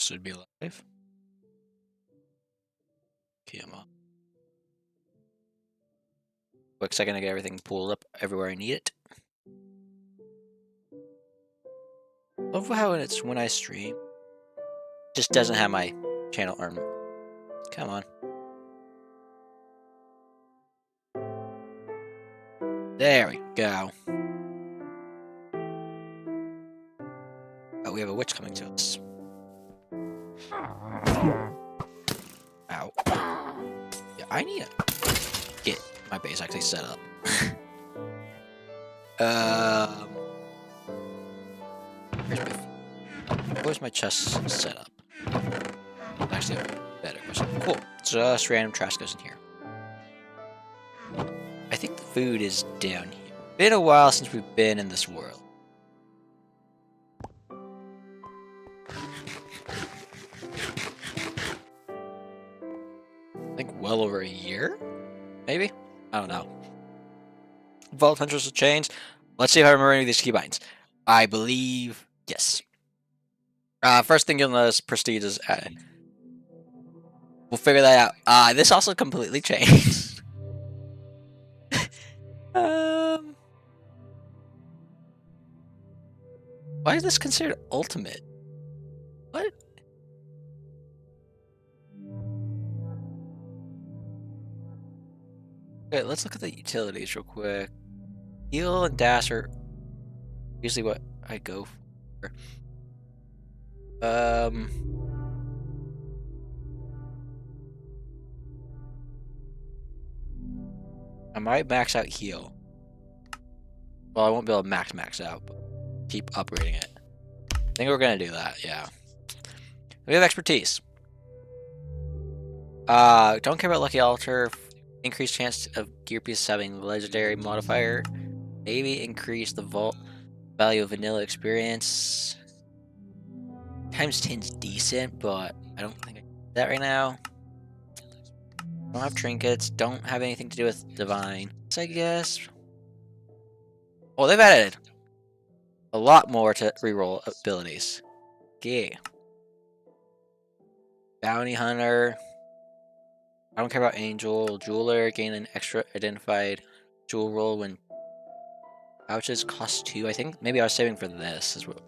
Should be live. PMO. Quick second to get everything pulled up everywhere I need it. Love how when I stream, it just doesn't have my channel arm. Come on. There we go. Oh, we have a witch coming to us. Ow. Yeah, I need to get my base actually set up. Where's my chest set up? Actually, a better question. Cool. Just random trash goes in here. I think the food is down here. Been a while since we've been in this world. I think well over a year? Maybe? I don't know. Vault Hunters have changed. Let's see if I remember any of these keybinds. I believe yes. First thing you'll notice, prestige is added. We'll figure that out. This also completely changed. Why is this considered ultimate? What? Okay, let's look at the utilities real quick. Heal and dash are usually what I go for. I might max out heal. Well, I won't be able to max out, but keep upgrading it. I think we're gonna do that, yeah. We have expertise. Don't care about Lucky Altar. Increased chance of gear pieces having legendary modifier. Maybe increase the vault value of vanilla experience. Times 10's decent, but I don't think I do that right now. Don't have trinkets. Don't have anything to do with divine. So I guess. Oh, they've added a lot more to reroll abilities. Okay. Bounty Hunter. I don't care about Angel. Jeweler. Gain an extra identified jewel roll when pouches cost 2. I think maybe I was saving for this as well.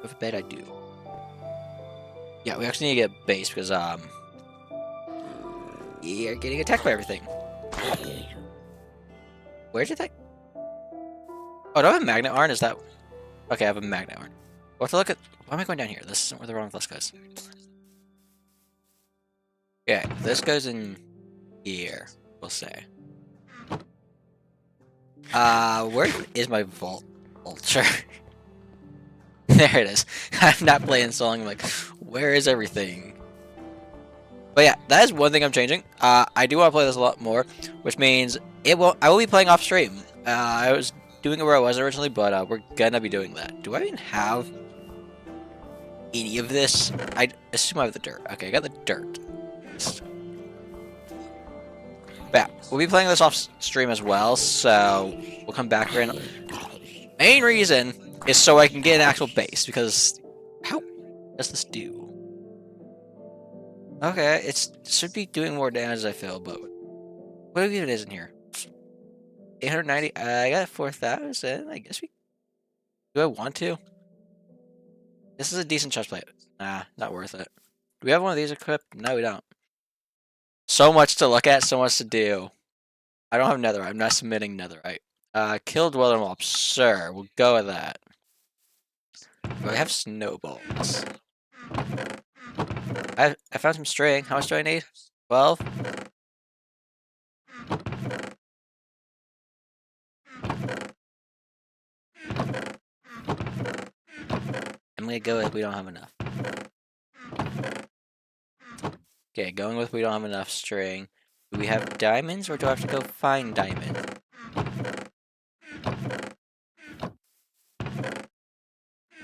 With a bet I do. Yeah, we actually need to get base because you're getting attacked by everything. Where'd you think? Oh, do I have a magnet iron? Is that okay? I have a magnet iron. We'll have to look at. Why am I going down here? This isn't where the wrong plus goes. Yeah, this goes in here. We'll say. Where is my vault vulture? There it is. I'm not playing so long. I'm like, where is everything? But yeah, that is one thing I'm changing. I do want to play this a lot more, which means I will be playing off stream. I was doing it where I was originally, but we're gonna be doing that. Do I even have any of this? I assume I have the dirt. Okay, I got the dirt. But yeah, we'll be playing this off stream as well, so we'll come back here. Main reason is so I can get an actual base, because how does this do? Okay, it should be doing more damage, I feel, but what if it isn't here? 890. I got 4,000. I guess we. Do I want to? This is a decent chest plate. Nah, not worth it. Do we have one of these equipped? No, we don't. So much to look at, so much to do. I don't have netherite. I'm not submitting netherite. Kill Dweller Mob. Sure, we'll go with that. We have snowballs. I found some string. How much do I need? 12? I'm gonna go with we don't have enough. Okay, going with we don't have enough string. Do we have diamonds, or do I have to go find diamond?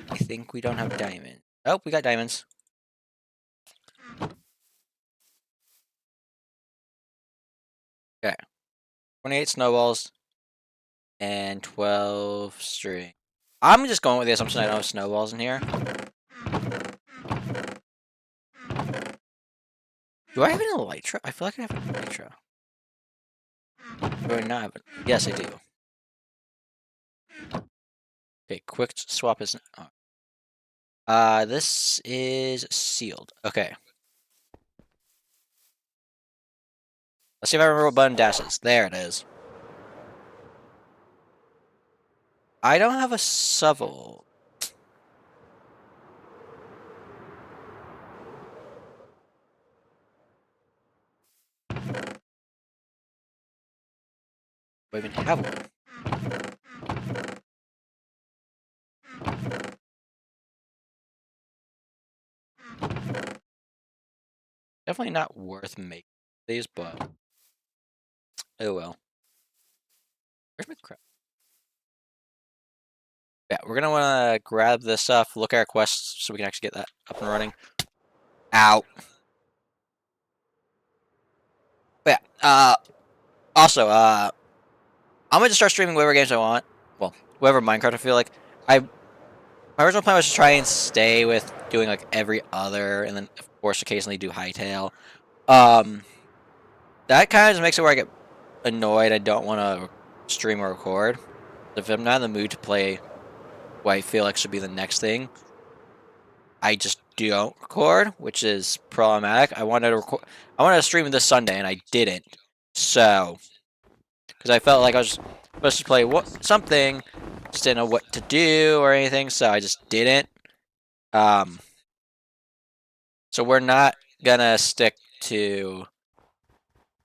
I think we don't have diamond. Oh, we got diamonds. Okay. 28 snowballs and 12 string. I'm just going with the assumption I don't have snowballs in here. Do I have an elytra? I feel like I have an elytra. Do I not have it? Yes, I do. Okay, quick swap is... this is sealed. Okay. Let's see if I remember what button dash is. There it is. I don't have a shovel. Do I even have one? Definitely not worth making these, but... Oh well. Where's my crap? Yeah, we're gonna wanna grab this stuff, look at our quests, so we can actually get that up and running. Ow. But yeah, also, I'm gonna just start streaming whatever games I want. Well, whatever Minecraft I feel like. My original plan was to try and stay with doing like every other, and then of course occasionally do Hytale. That kind of just makes it where I get annoyed. I don't want to stream or record. If I'm not in the mood to play what I feel like should be the next thing, I just don't record, which is problematic. I wanted to record. I wanted to stream this Sunday, and I didn't. So, because I felt like I was supposed to play something, just didn't know what to do or anything, so I just didn't. So we're not gonna stick to.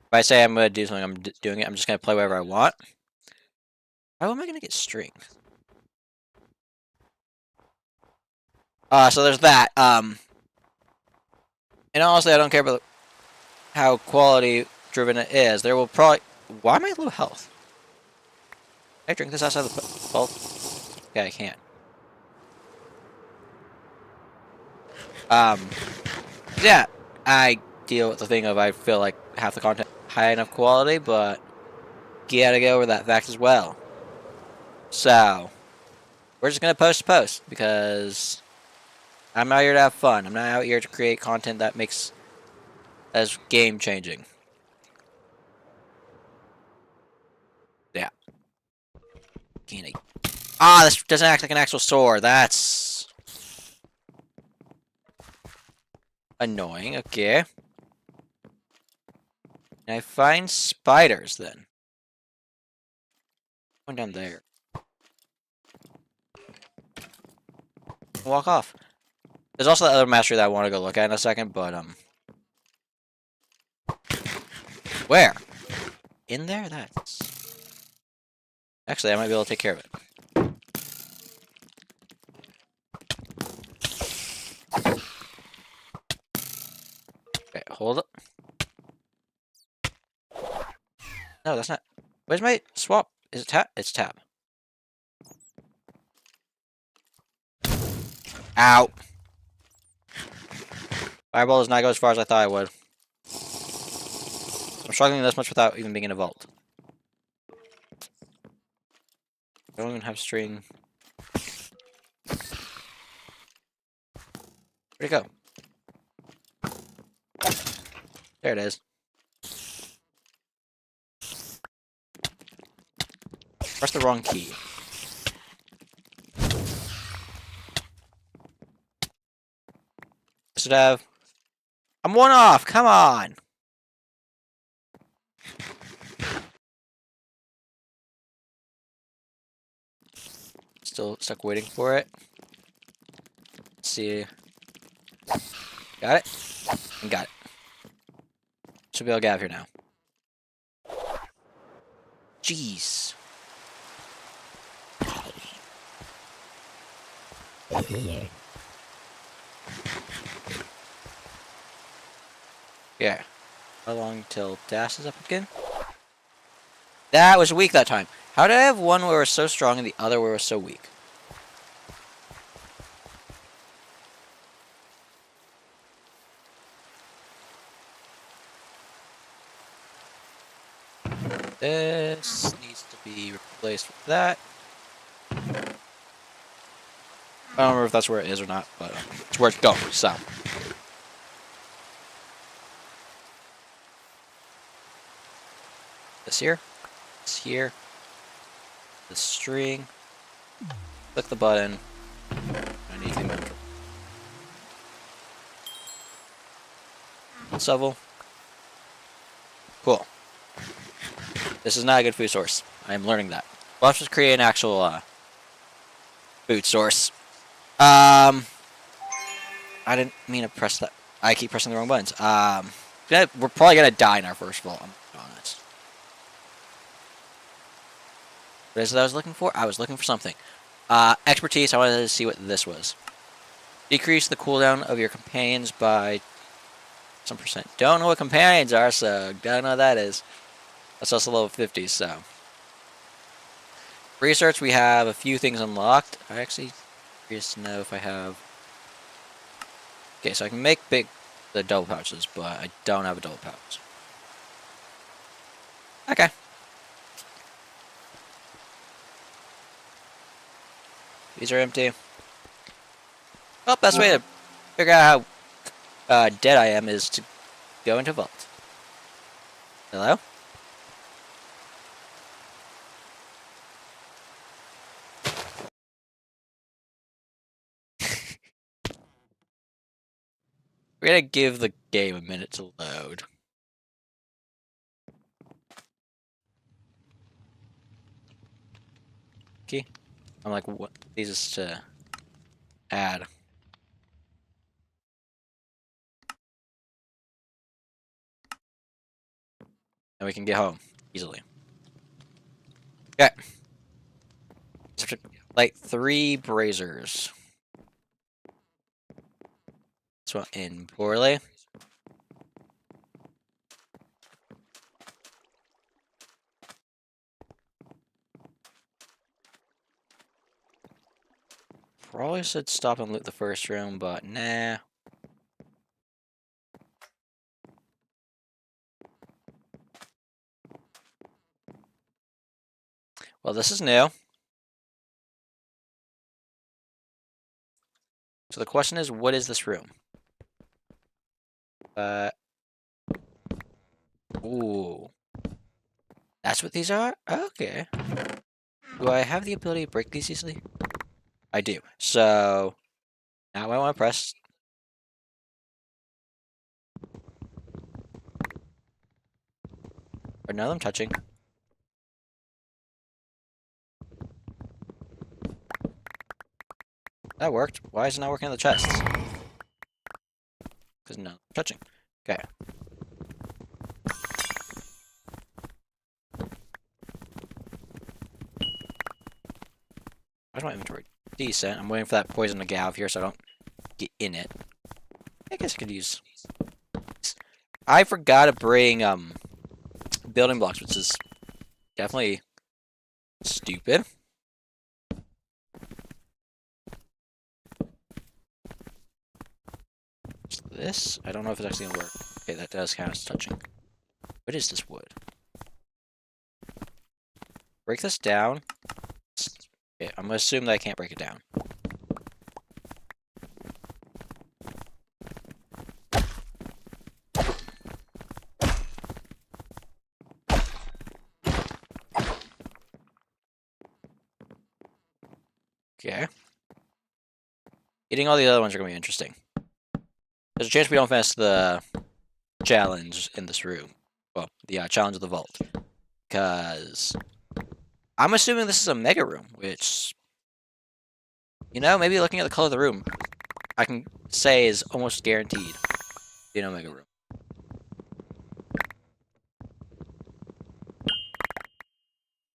If I say I'm gonna do something, I'm doing it. I'm just gonna play whatever I want. How am I gonna get string? So there's that. And honestly, I don't care about how quality driven it is. There will probably. Why am I low health? Can I drink this outside the vault? Yeah, I can't. Yeah, I deal with the thing of I feel like half the content high enough quality, but you gotta get over that fact as well. So, we're just gonna post because I'm out here to have fun. I'm not out here to create content that makes as game changing. Yeah. This doesn't act like an actual sword. That's annoying. Okay. Can I find spiders then? One down there. Walk off. There's also that other mastery that I want to go look at in a second, but where? In there? That's actually I might be able to take care of it. Okay, hold up. No, that's not. Where's my swap? Is it tab? It's tab. Ow. Fireball does not go as far as I thought it would. I'm struggling this much without even being in a vault. I don't even have string. Where'd it go? There it is. Press the wrong key. Should have. I'm one off. Come on. Still stuck waiting for it. Let's see. Got it? And got it. Should be able to get out of here now. Jeez. Yeah. How long till dash is up again? That was weak that time. How did I have one where it was so strong and the other where it was so weak? This needs to be replaced with that. I don't remember if that's where it is or not, but it's where it's going, so. This here, this here, the string, click the button, anything under. Shovel. Cool. This is not a good food source. I am learning that. We'll have to create an actual food source. I didn't mean to press that. I keep pressing the wrong buttons. We're probably gonna die in our first vault. I'm honest. What is it I was looking for? I was looking for something. Expertise. I wanted to see what this was. Decrease the cooldown of your companions by some percent. Don't know what companions are, so don't know what that is. That's also level 50, so. Research, we have a few things unlocked. I actually curious to know if I have. Okay, so I can make the double pouches, but I don't have a double pouch. Okay. These are empty. Well, best way to figure out how dead I am is to go into vault. Hello? We're gonna give the game a minute to load. Okay. I'm like, what? These is to add. And we can get home easily. Okay. Like 3 braziers. This one in poorly. Probably should stop and loot the first room, but nah. Well, this is new. So the question is, what is this room? Ooh. That's what these are? Okay. Do I have the ability to break these easily? I do. So, now I want to press. Are none of them touching? That worked. Why is it not working on the chests? Because none are touching. Okay. Where's my inventory? Decent. I'm waiting for that poison to get out of here so I don't get in it. I guess I could use. I forgot to bring building blocks, which is definitely stupid. This, I don't know if it's actually gonna work. Okay, that does count as touching. What is this wood? Break this down. Okay, I'm gonna assume that I can't break it down. Okay. Eating all the other ones are gonna be interesting. There's a chance we don't finish the challenge in this room. Well, the challenge of the vault. Because I'm assuming this is a mega room, which, you know, maybe looking at the color of the room, I can say is almost guaranteed being a mega room.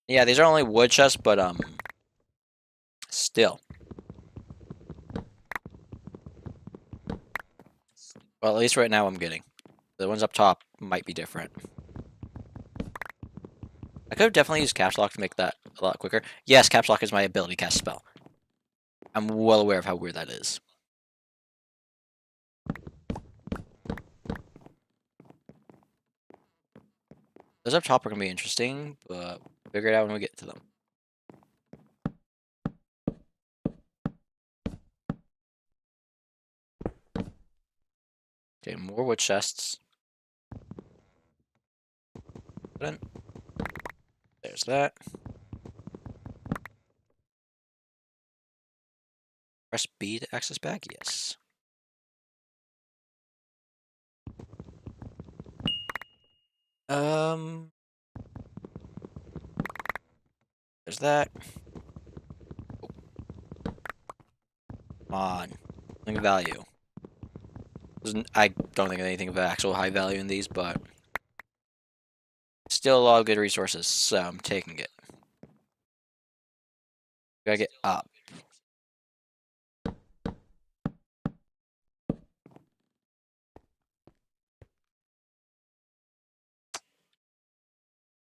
Yeah, these are only wood chests, but still. Well, at least right now I'm getting. The ones up top might be different. I could have definitely used Caps Lock to make that a lot quicker. Yes, Caps Lock is my ability to cast a spell. I'm well aware of how weird that is. Those up top are gonna be interesting, but we'll figure it out when we get to them. Okay, more wood chests. There's that. Press B to access back? Yes. There's that. Oh. Come on. Something of value. I don't think anything of actual high value in these, but still a lot of good resources, so I'm taking it. Gotta get up.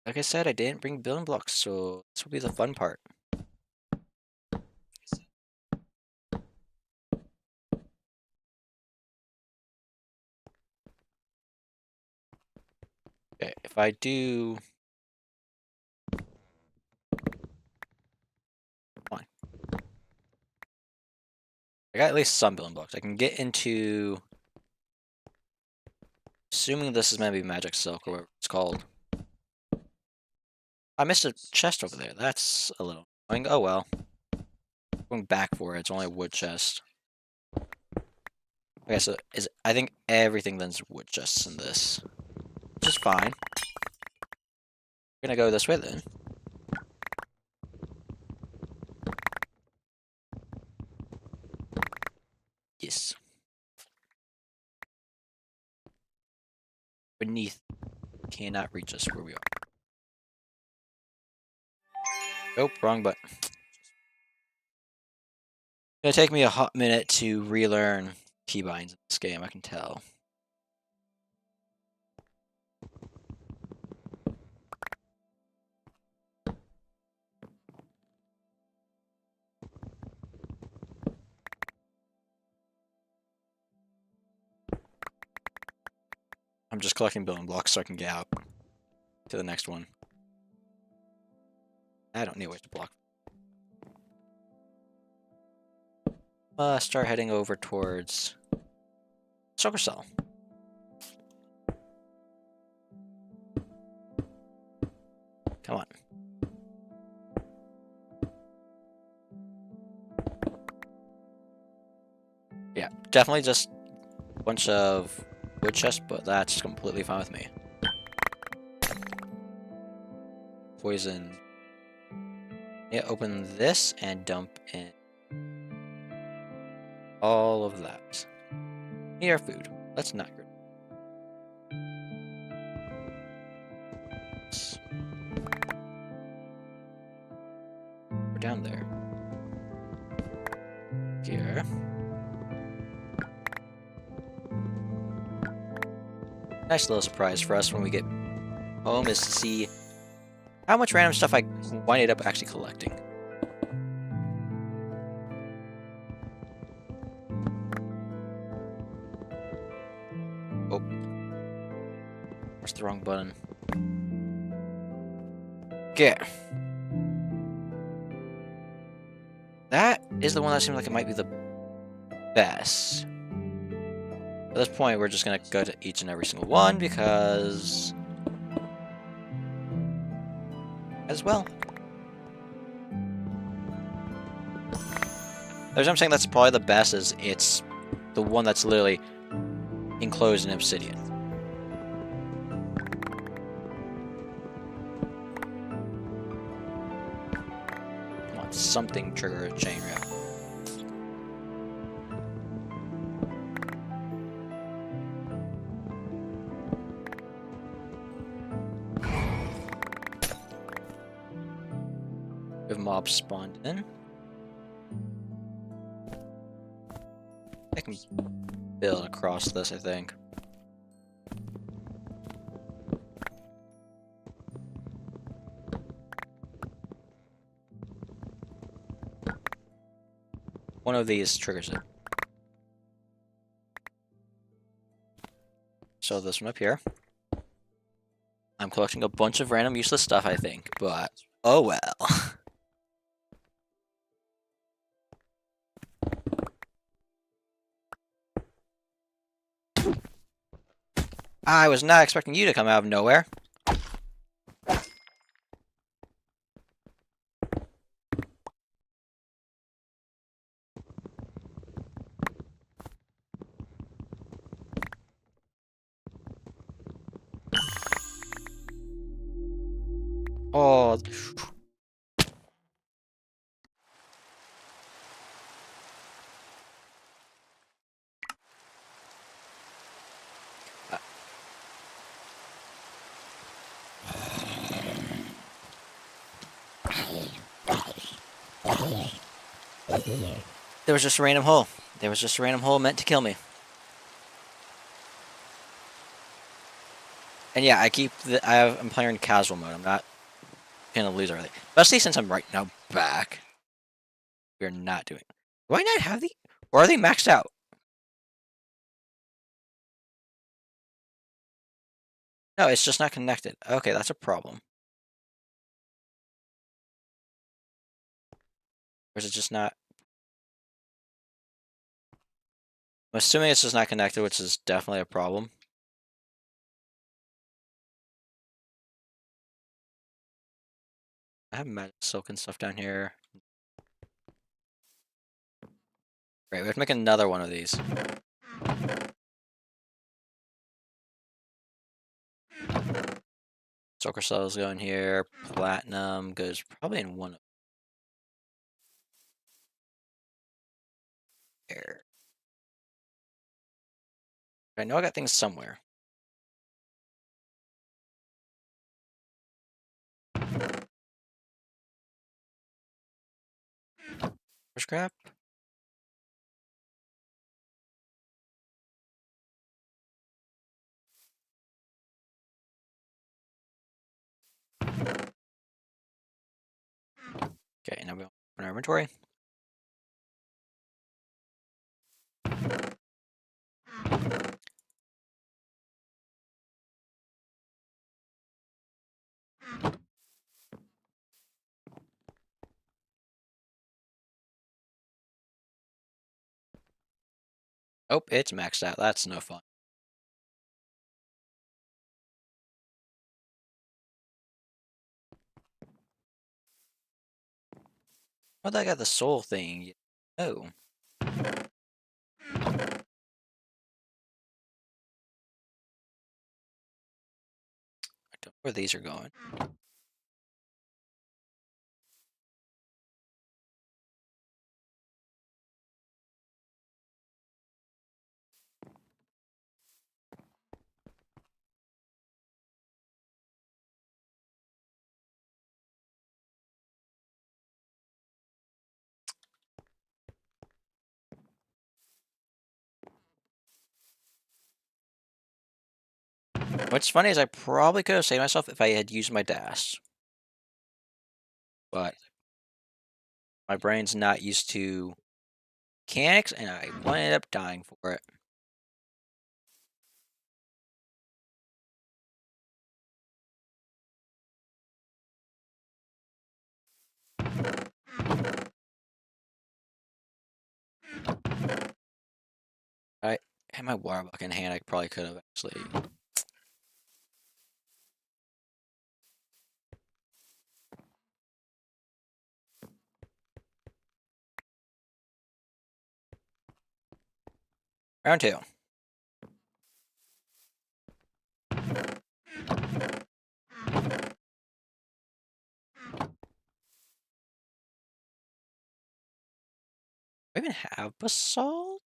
Like I said, I didn't bring building blocks, so this will be the fun part. Okay, if I do... Fine. I got at least some building blocks. I can get into... Assuming this is maybe magic silk or whatever it's called. I missed a chest over there. That's a little annoying. Oh well. Going back for it. It's only a wood chest. Okay, so I think everything then's wood chests in this. Which is fine. We're gonna go this way then. Yes. Beneath cannot reach us where we are. Nope, wrong button. It's gonna take me a hot minute to relearn keybinds in this game, I can tell. I'm just collecting building blocks so I can get out to the next one. I don't need ways to block. Start heading over towards Sugar Cell. Come on. Yeah, definitely just a bunch of wood chests, but that's completely fine with me. Poison. Yeah, open this and dump in all of that. Need our food. That's not good. We're down there. Here. Nice little surprise for us when we get home is to see how much random stuff I winded up actually collecting. Oh. Pressed the wrong button. Okay. That is the one that seems like it might be the best. At this point, we're just gonna go to each and every single one because... as well. There's what I'm saying that's probably the best is it's the one that's literally enclosed in obsidian. Come on, something trigger a chain reaction. We have mobs spawned in. I can build across this, I think. One of these triggers it. So this one up here. I'm collecting a bunch of random useless stuff, I think, but oh well. I was not expecting you to come out of nowhere. Oh, there was just a random hole. There was just a random hole meant to kill me. And yeah, I'm playing casual mode. I'm not gonna lose everything, especially since I'm right now back. We're not doing. Do I not have the? Or are they maxed out? No, it's just not connected. Okay, that's a problem. Or is it just not? I'm assuming it's just not connected, which is definitely a problem. I have magic silk and stuff down here. Great, we have to make another one of these. Silver cells go in here. Platinum goes probably in one here. I know I got things somewhere. Where's scrap? Okay, now we open our inventory. Oh, it's maxed out. That's no fun. What I got the soul thing? Oh. I don't know where these are going. What's funny is I probably could have saved myself if I had used my dash. But my brain's not used to mechanics, and I ended up dying for it. I had my water bucket in hand. I probably could have actually. Round two. Do I even have basalt?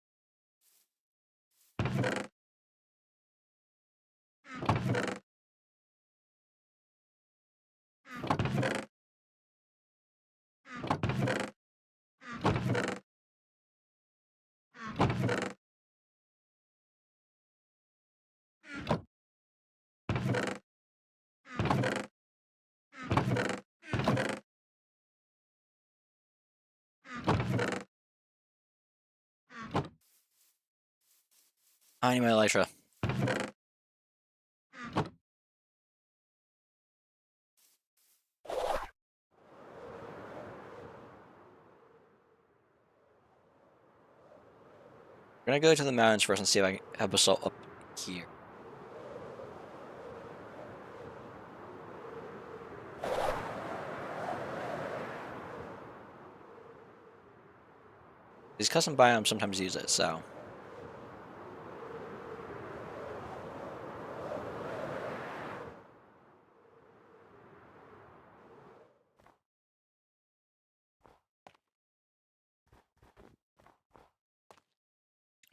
I need my elytra. We're gonna go to the mountains first and see if I can have basalt up here. These custom biomes sometimes use it, so.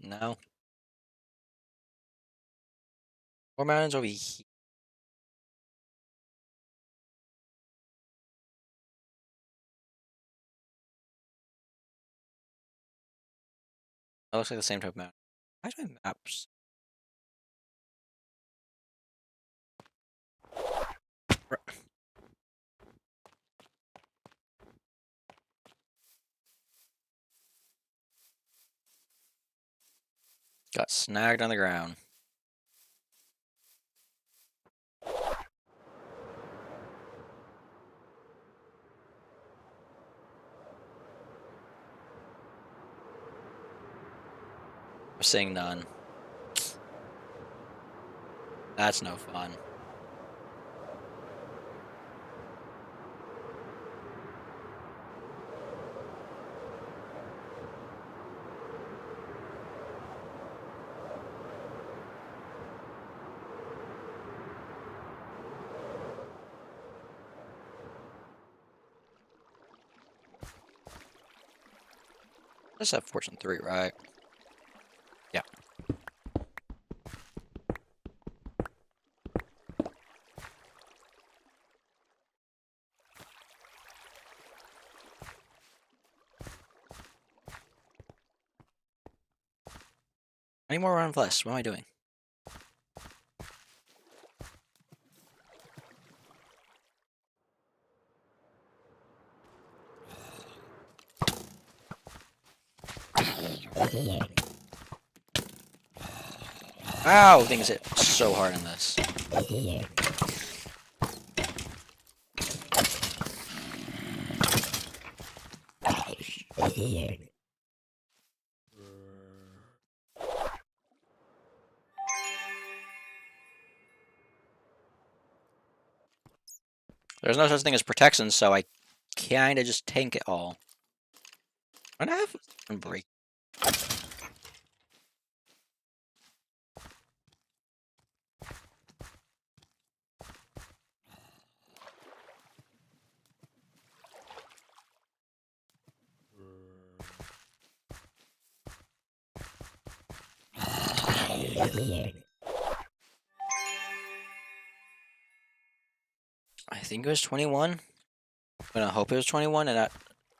No. More mountains over here. That looks like the same type of mountain. Why do my maps? Got snagged on the ground. I'm seeing none. That's no fun. Let's have Fortune 3, right? Yeah. Any more run less? What am I doing? Ow! Things hit so hard in this. There's no such thing as protection, so I kinda just tank it all. I'm gonna have a break. I think it was 21. I'm gonna hope it was 21 and not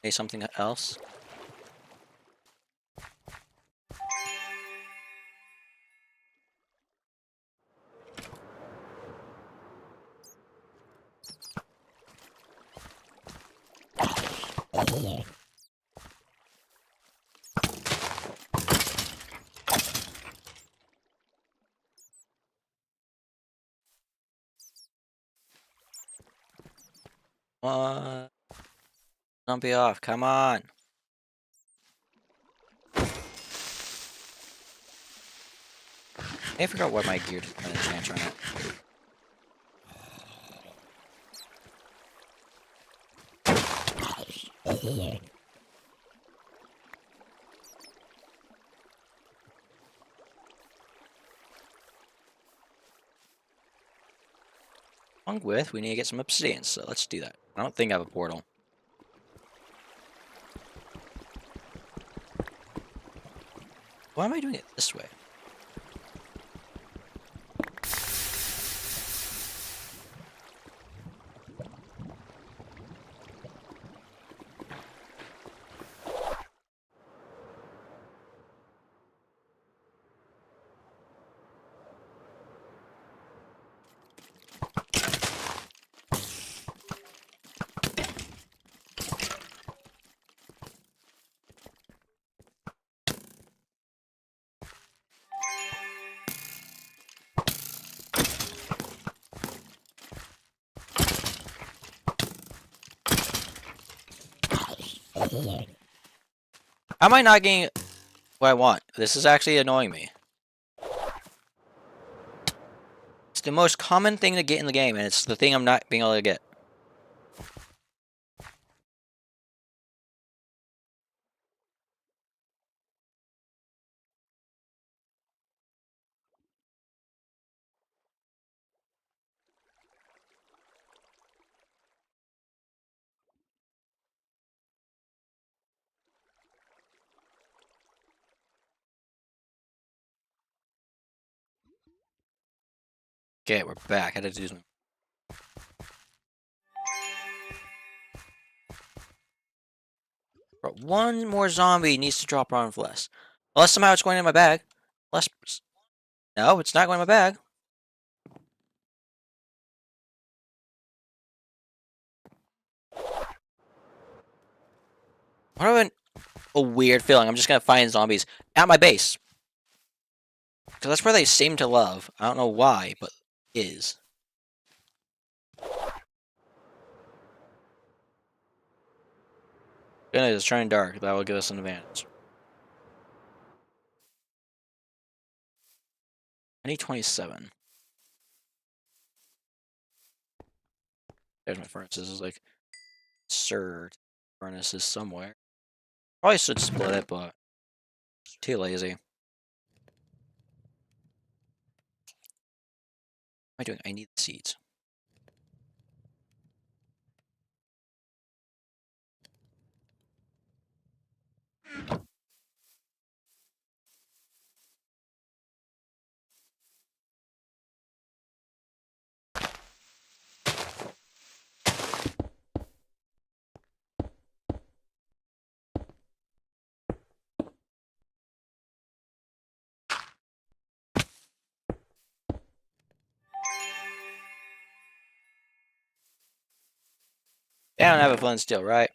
say something else. Don't be off. Come on. I forgot what my gear chance on it. Along with, we need to get some obsidian, so let's do that. I don't think I have a portal. Why am I doing it this way? How am I not getting what I want. This is actually annoying me. It's the most common thing to get in the game, and it's the thing I'm not being able to get. Okay, we're back. I had to do something. But one more zombie needs to drop around less. Unless somehow it's going in my bag. Less. No, it's not going in my bag. What have a weird feeling. I'm just gonna find zombies at my base. Because that's where they seem to love. I don't know why, but it is. Good, it's turning dark. That will give us an advantage. I need 27. There's my furnaces. It's like absurd furnaces somewhere. Probably should split it, but too lazy. What am I doing? I need the seeds. They don't have a flint steel, right?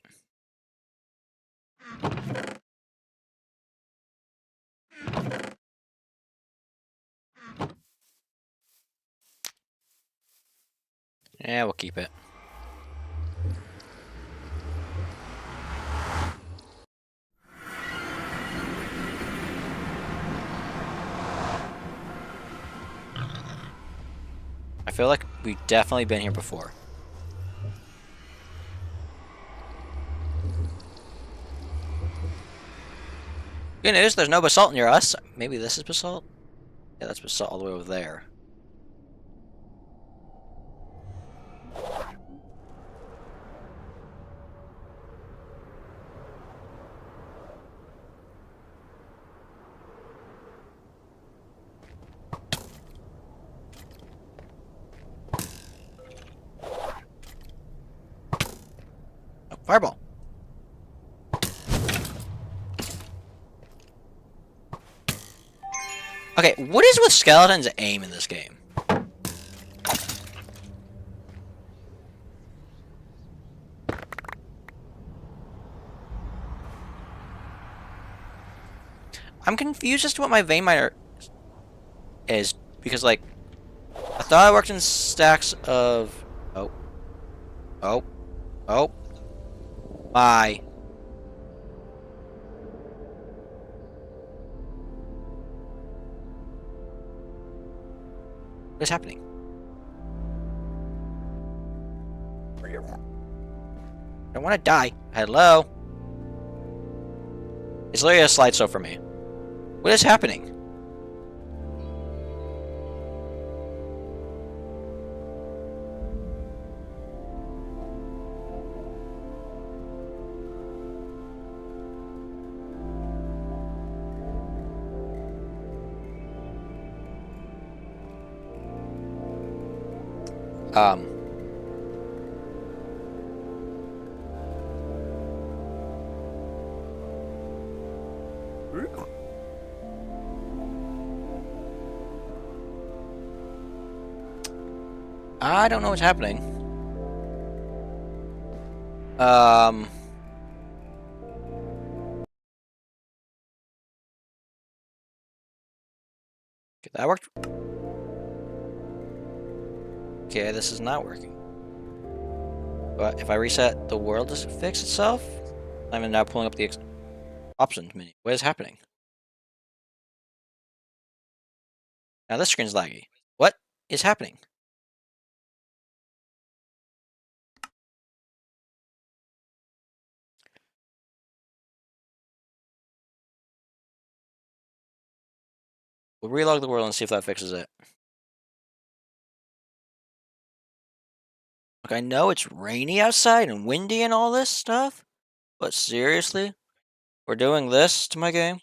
Yeah, we'll keep it. I feel like we've definitely been here before. Good news, there's no basalt near us. Maybe this is basalt? Yeah, that's basalt all the way over there. Oh, fireball. Okay, what is with skeletons' aim in this game? I'm confused as to what my vein miner is, because, like, I thought I worked in stacks of... Oh. Oh. Oh. My. What is happening? I don't want to die. Hello? It's literally a slideshow for me. What is happening? I don't know what's happening. Okay, that worked. Okay, this is not working. But if I reset the world, does it fix itself? I'm now pulling up the options menu. What is happening? Now this screen's laggy. What is happening? We'll relog the world and see if that fixes it. Look, I know it's rainy outside and windy and all this stuff, but seriously? We're doing this to my game?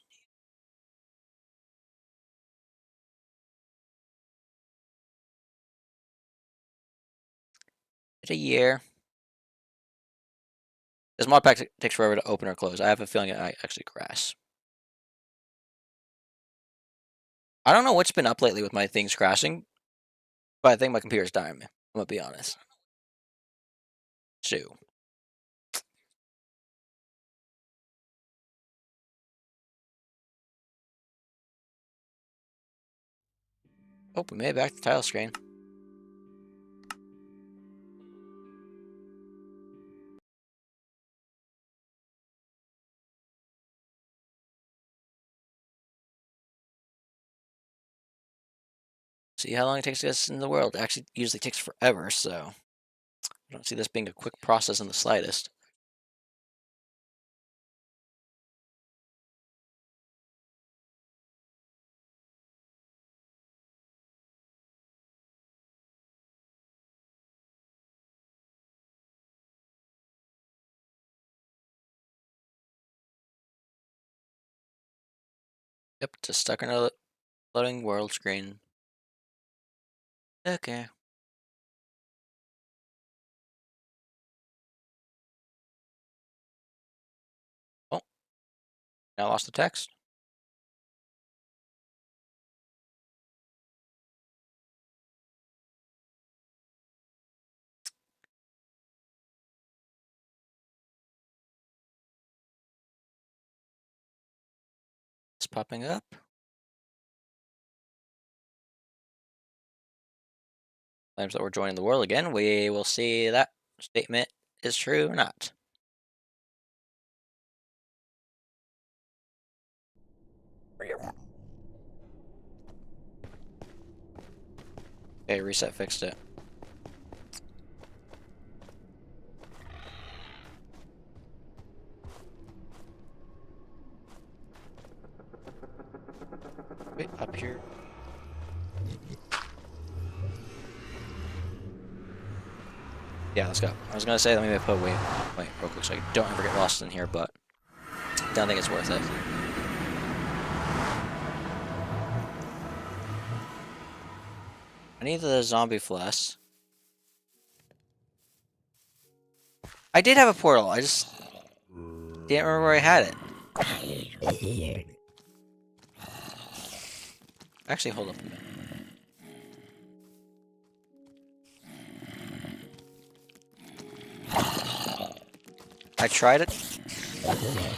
It's a year. This mod pack takes forever to open or close. I have a feeling I actually crash. I don't know what's been up lately with my things crashing, but I think my computer's dying. I'm gonna be honest. Shoot. Oh, we made it back to the title screen. See how long it takes to get us in the world. It actually usually takes forever, so I don't see this being a quick process in the slightest. Yep, just stuck in a loading world screen. Okay. Oh, now I lost the text. It's popping up. Claims that we're joining the world again. We will see that statement is true or not. Okay, reset fixed it. Wait, up here. Yeah, let's go. I was gonna say, let me put wait real quick so I don't ever get lost in here, but I don't think it's worth it. I need the zombie flesh. I did have a portal. I just didn't remember where I had it. Actually, hold up a minute. I tried it,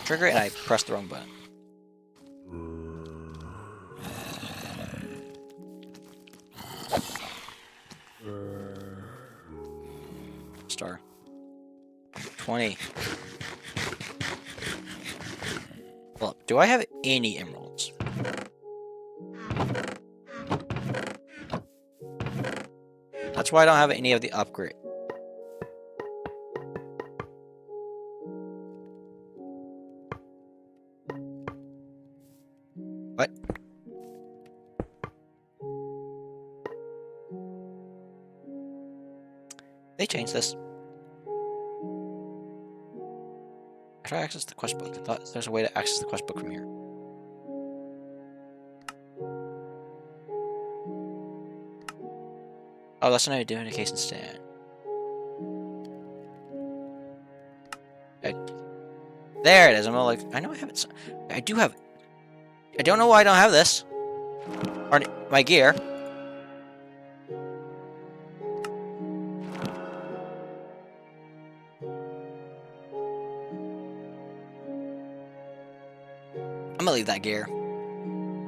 trigger it, and I pressed the wrong button. Star. 20. Well, do I have any emeralds? That's why I don't have any of the upgrade. What? They changed this. How do I access the quest book? I thought there's a way to access the quest book from here. Oh, that's an identification stand. There it is. I'm all like, I know I have it. I do have it. I don't know why I don't have this. Or my gear. I'm gonna leave that gear.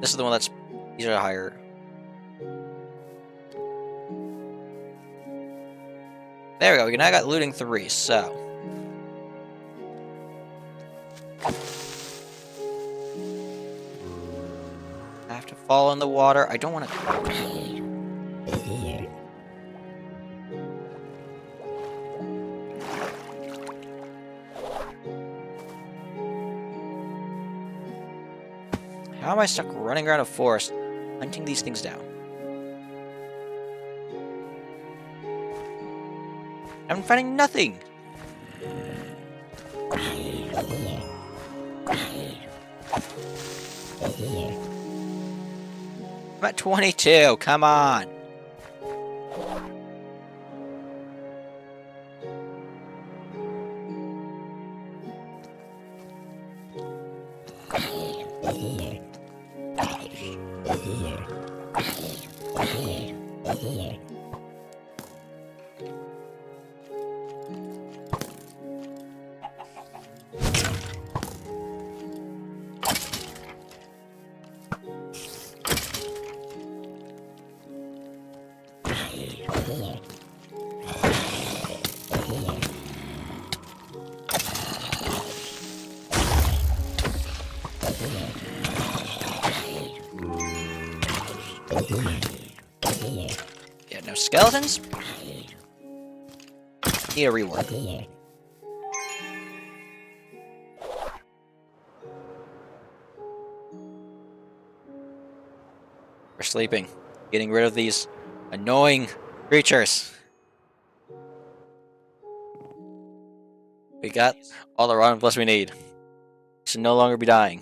This is the one that's... These are higher. There we go. We now got looting 3, so... I have to fall in the water. I don't want to. How am I stuck running around a forest, hunting these things down? I'm finding nothing. I'm at 22. Come on. Yeah, no skeletons? Need a rework. We're sleeping. Getting rid of these annoying creatures. We got all the Rotten Plus we need. Should no longer be dying.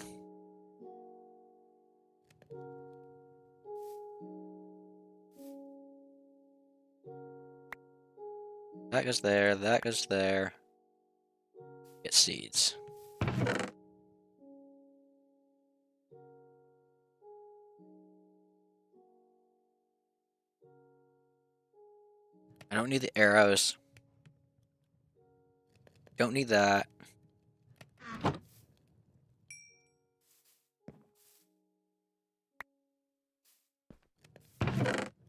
That goes there, that goes there. Get seeds. I don't need the arrows. Don't need that.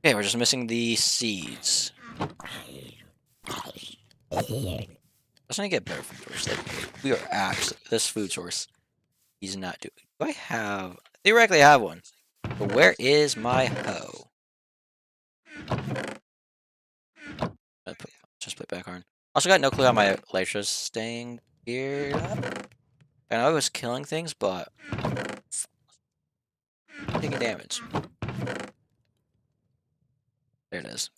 Okay, we're just missing the seeds. Let's not get better food source. Like, we are actually this food source. He's not doing. Do I have? Theoretically, I have one. But where is my hoe? Just put back on. Also got no clue how my elytra's staying here. I know I was killing things, but taking damage. There it is.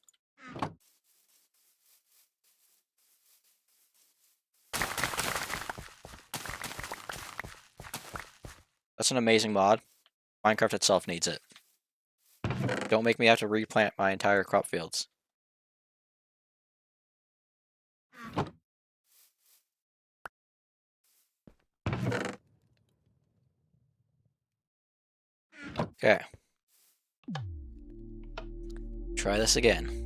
That's an amazing mod. Minecraft itself needs it. Don't make me have to replant my entire crop fields. Okay. Try this again.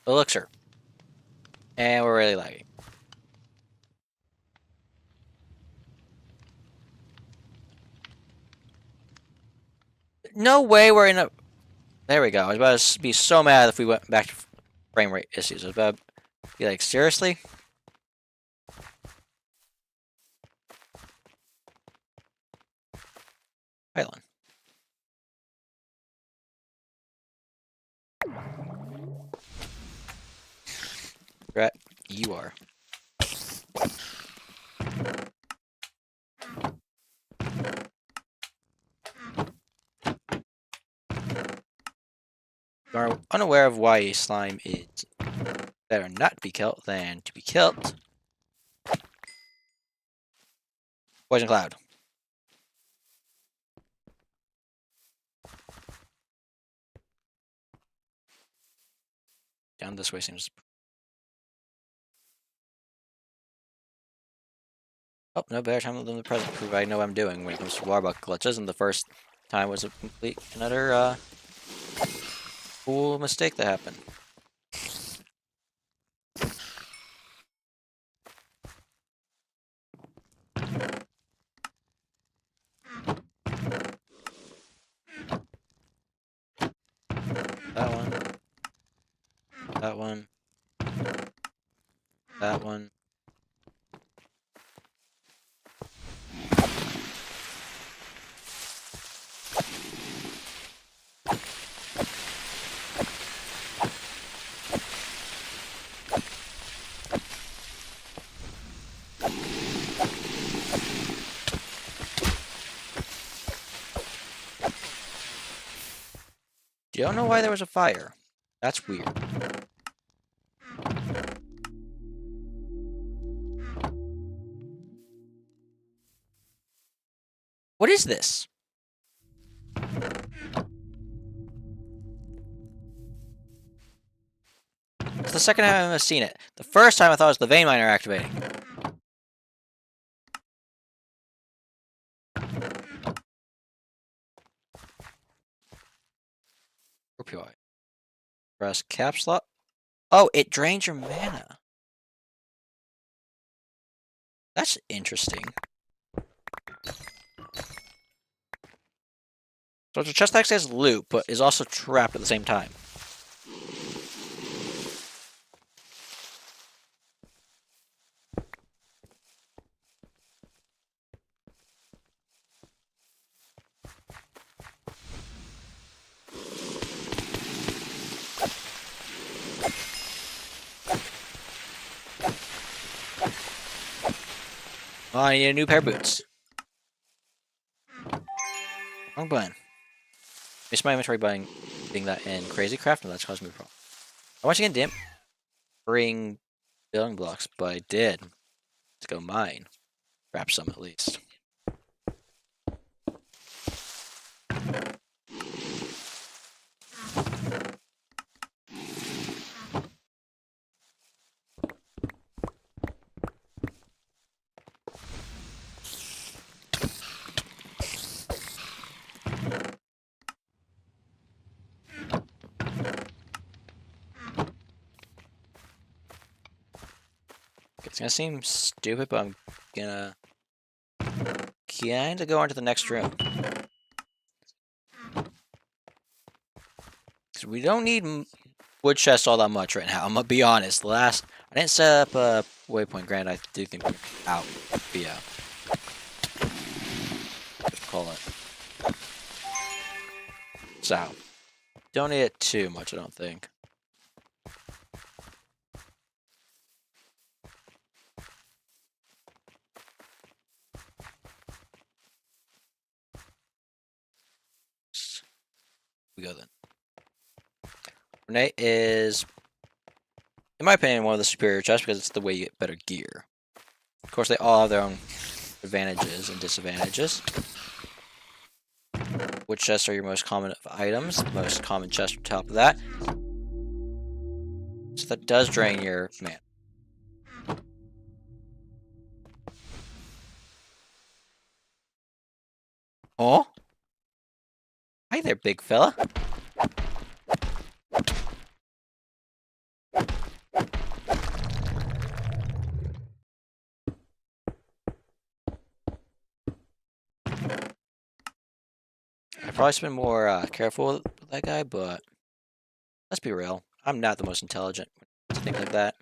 Elixir. And we're really lagging. No way we're in a... There we go. I was about to be so mad if we went back to frame rate issues. I was about to be like, seriously? Pylon. Rat, you are. You are unaware of why a slime is better not to be killed than to be killed. Poison cloud. Down this way seems... Oh, no better time than the present to prove I know what I'm doing when it comes to Warbuck glitches, and the first time was a complete another cool mistake that happened. That one. That one. Don't know why there was a fire. That's weird. What is this? It's the second time I've seen it. The first time I thought it was the vein miner activating. Opioid. Press caps lock. Oh, it drains your mana. That's interesting. So it's a chest that says loot, but is also trapped at the same time. Oh, I need a new pair of boots. Wrong button. Missed my inventory buying that in Crazy Craft, and that's caused me a problem. I once again didn't bring building blocks, but I did. Let's go mine. Grab some at least. It's gonna seem stupid, but I'm gonna kinda go on to the next room. Because we don't need wood chests all that much right now. I'm gonna be honest. I didn't set up a waypoint. Granted, I do think we're out. But yeah. Just call it. So, don't need it too much, I don't think. We go then. Renee is, in my opinion, one of the superior chests because it's the way you get better gear. Of course, they all have their own advantages and disadvantages. Which chests are your most common of items? Most common chest on top of that. So that does drain your mana. Oh? Hi there, big fella. I'd probably been more careful with that guy, but let's be real. I'm not the most intelligent to think like that.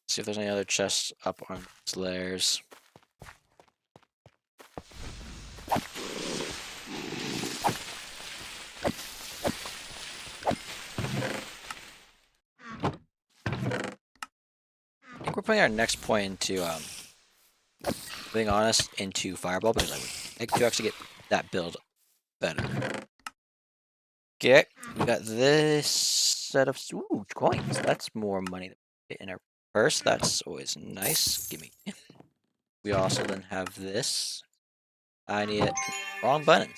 See if there's any other chests up on these layers. I think we're putting our next point into, being honest, into Fireball because I would like to actually get that build better. Okay, we got this set of coins. That's more money in our purse. That's always nice. Gimme. We also then have this. I need it. Wrong button.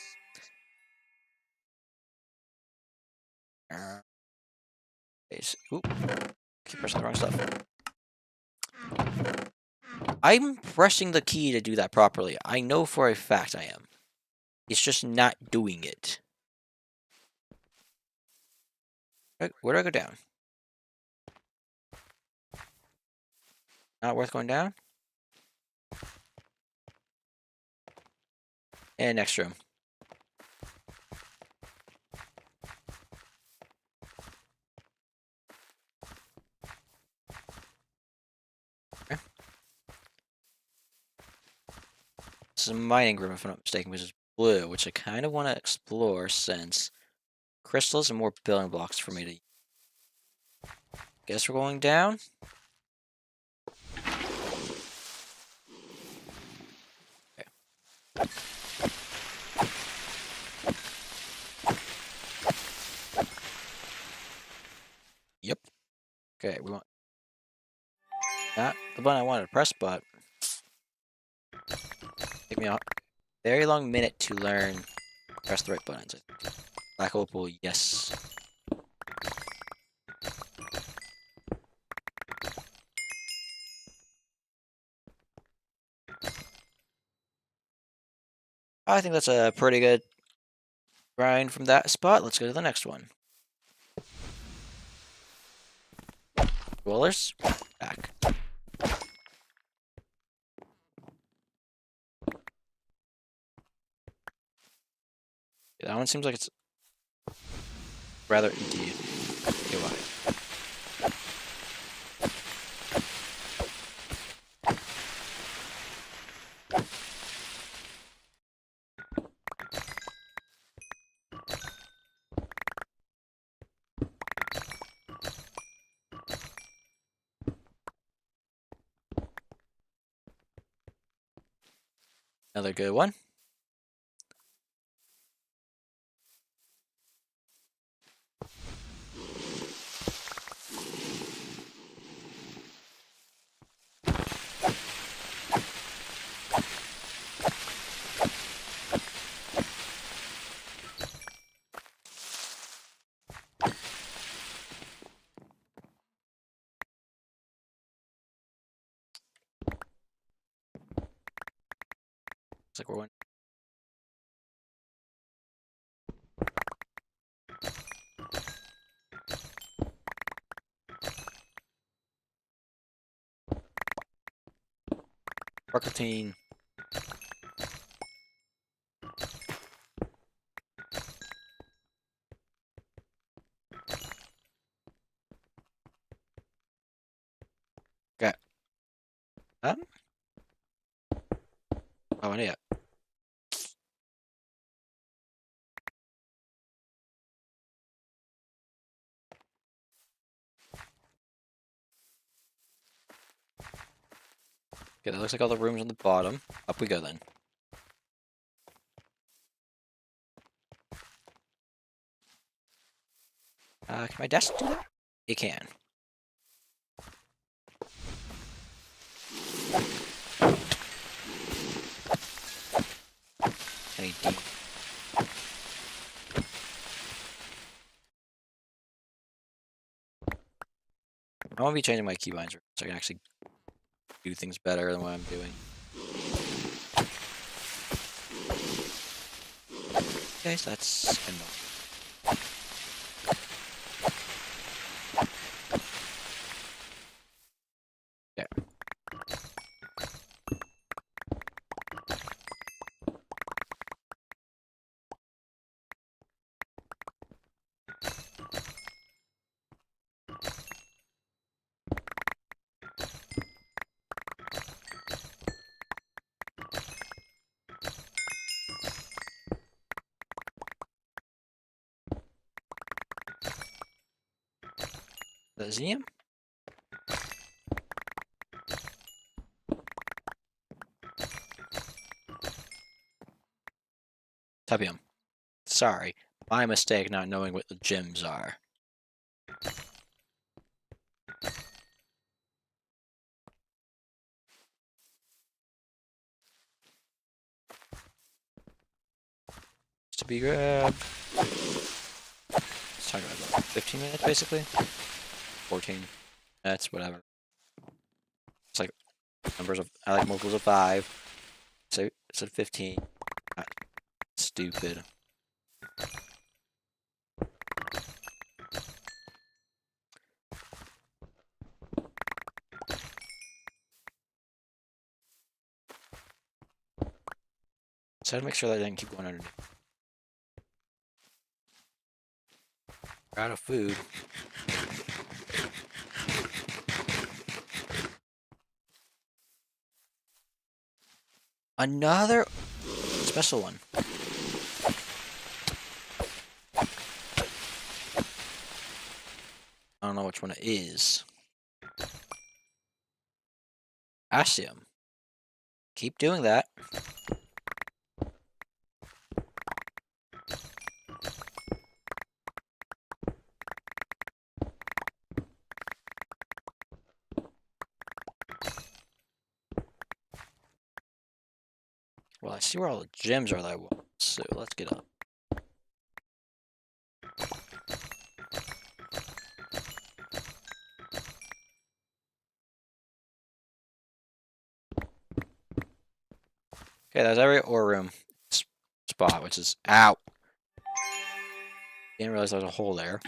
Oop. Keep pressing the wrong stuff. I'm pressing the key to do that properly. I know for a fact I am. It's just not doing it. Where do I go down? Not worth going down? And next room. Okay. This is a mining room, if I'm not mistaken, which is blue, which I kind of want to explore since crystals are more building blocks for me to. Guess we're going down. Okay. Yep. Okay, we want not the button I wanted to press, but take me a very long minute to learn press the right buttons. Black opal, yes. I think that's a pretty good grind from that spot. Let's go to the next one. Dwellers, back. Yeah, that one seems like it's rather empty. Okay, why? Another good one. Looks like we're one. Parkatine. Okay. Oh, and yeah. Okay, that looks like all the rooms on the bottom. Up we go then. Can my desk do that? It can. Any deep. I want to be changing my keybinds so I can actually do things better than what I'm doing. Okay, so that's annoying. Yeah. The Xenium? Tabium. Sorry. My mistake not knowing what the gems are. To be grabbed. Let's talk about 15 minutes basically. 14. That's whatever. It's like numbers of I like multiples of 5. So it said 15. Stupid. So I had to make sure that I didn't keep going underneath. We're out of food. Another special one. I don't know which one it is. Asium. Keep doing that. Well, I see where all the gems are that I want, so let's get up. Okay, that's every ore room spot, which is out. Didn't realize there was a hole there.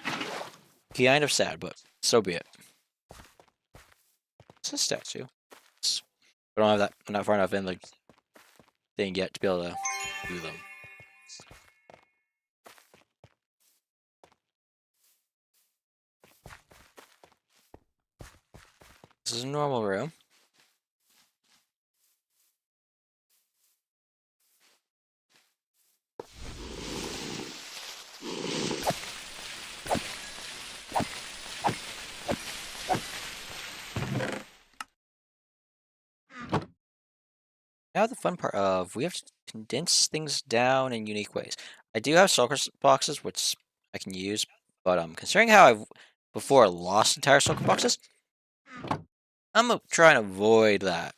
Kind of sad, but so be it. It's a statue. I don't have that. I'm not far enough in the thing yet to be able to do them. This is a normal room. Now the fun part of we have to condense things down in unique ways. I do have shulker boxes which I can use, but considering how I've before lost entire shulker boxes, I'm gonna try and avoid that.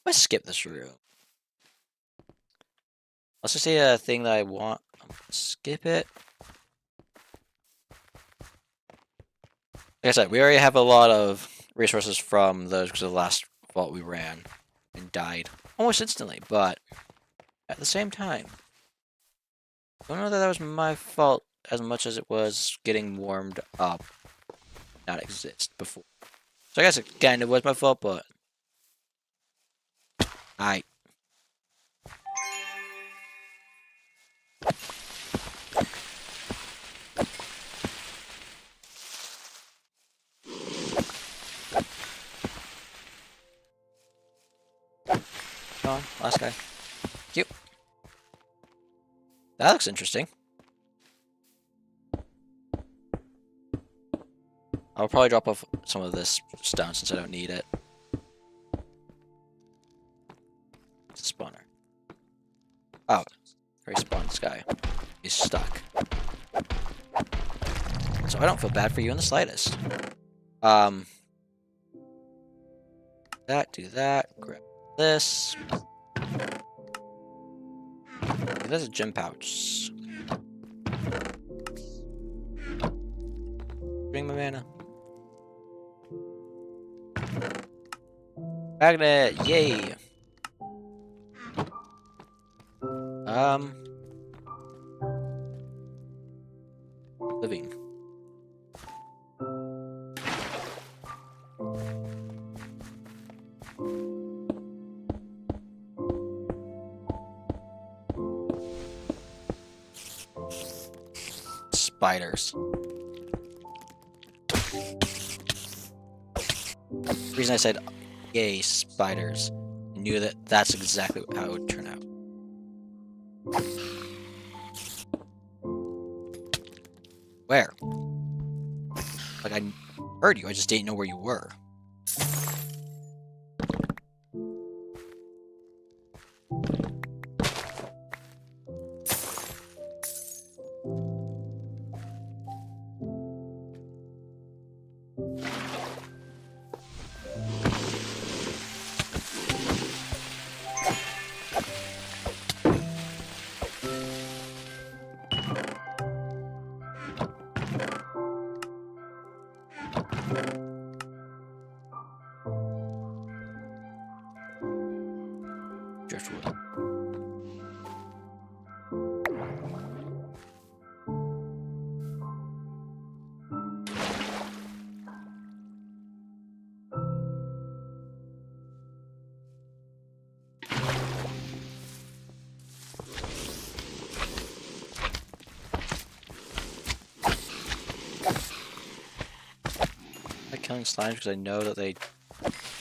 Let's skip this room. Let's just say a thing that I want. Skip it. Like I said, we already have a lot of resources from those because of the last vault we ran and died almost instantly, but at the same time, I don't know that that was my fault as much as it was getting warmed up, not exist before. So I guess it kind of was my fault, but I. Come on, last guy. Cute. That looks interesting. I'll probably drop off some of this stone since I don't need it. It's a spawner. Oh, respawn this guy. He's stuck. So I don't feel bad for you in the slightest. Do that, grab this. There's a gem pouch. Bring my mana. Magnet, yay! Living. Spiders. The reason I said, yay, spiders, I knew that that's exactly how it would turn out. Where? Like, I heard you, I just didn't know where you were. killing slimes because I know that they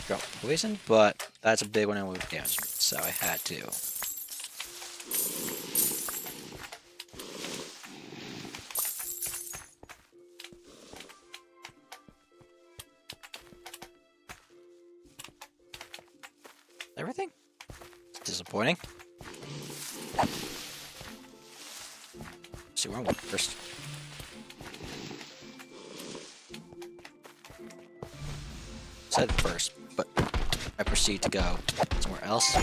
drop poison, but that's a big one and would damage me, so I had to. Everything? It's disappointing. See where I'm going first. Said first, but I proceed to go somewhere else.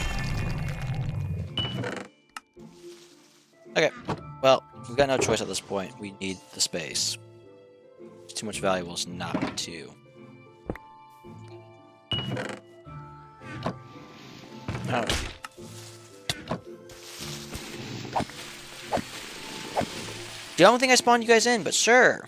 Okay, well, we've got no choice at this point. We need the space. There's too much valuables not to. I don't know. Don't think I spawned you guys in, but sure.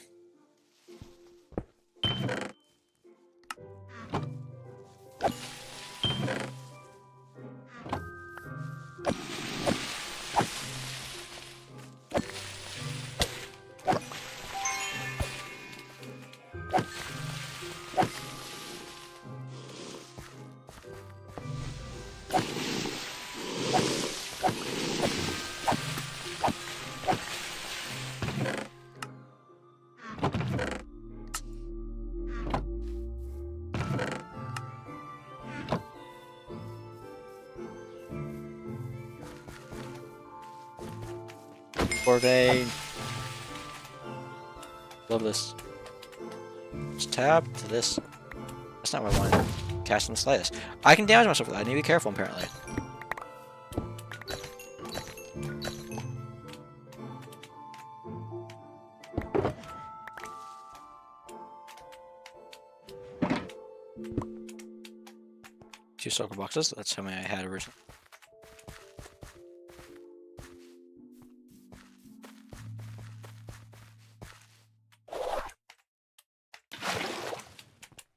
Corvain. Love this. Just tab to this. That's not what I wanted. Cast in the slightest. I can damage myself with that. I need to be careful, apparently. Two circle boxes. That's how many I had originally.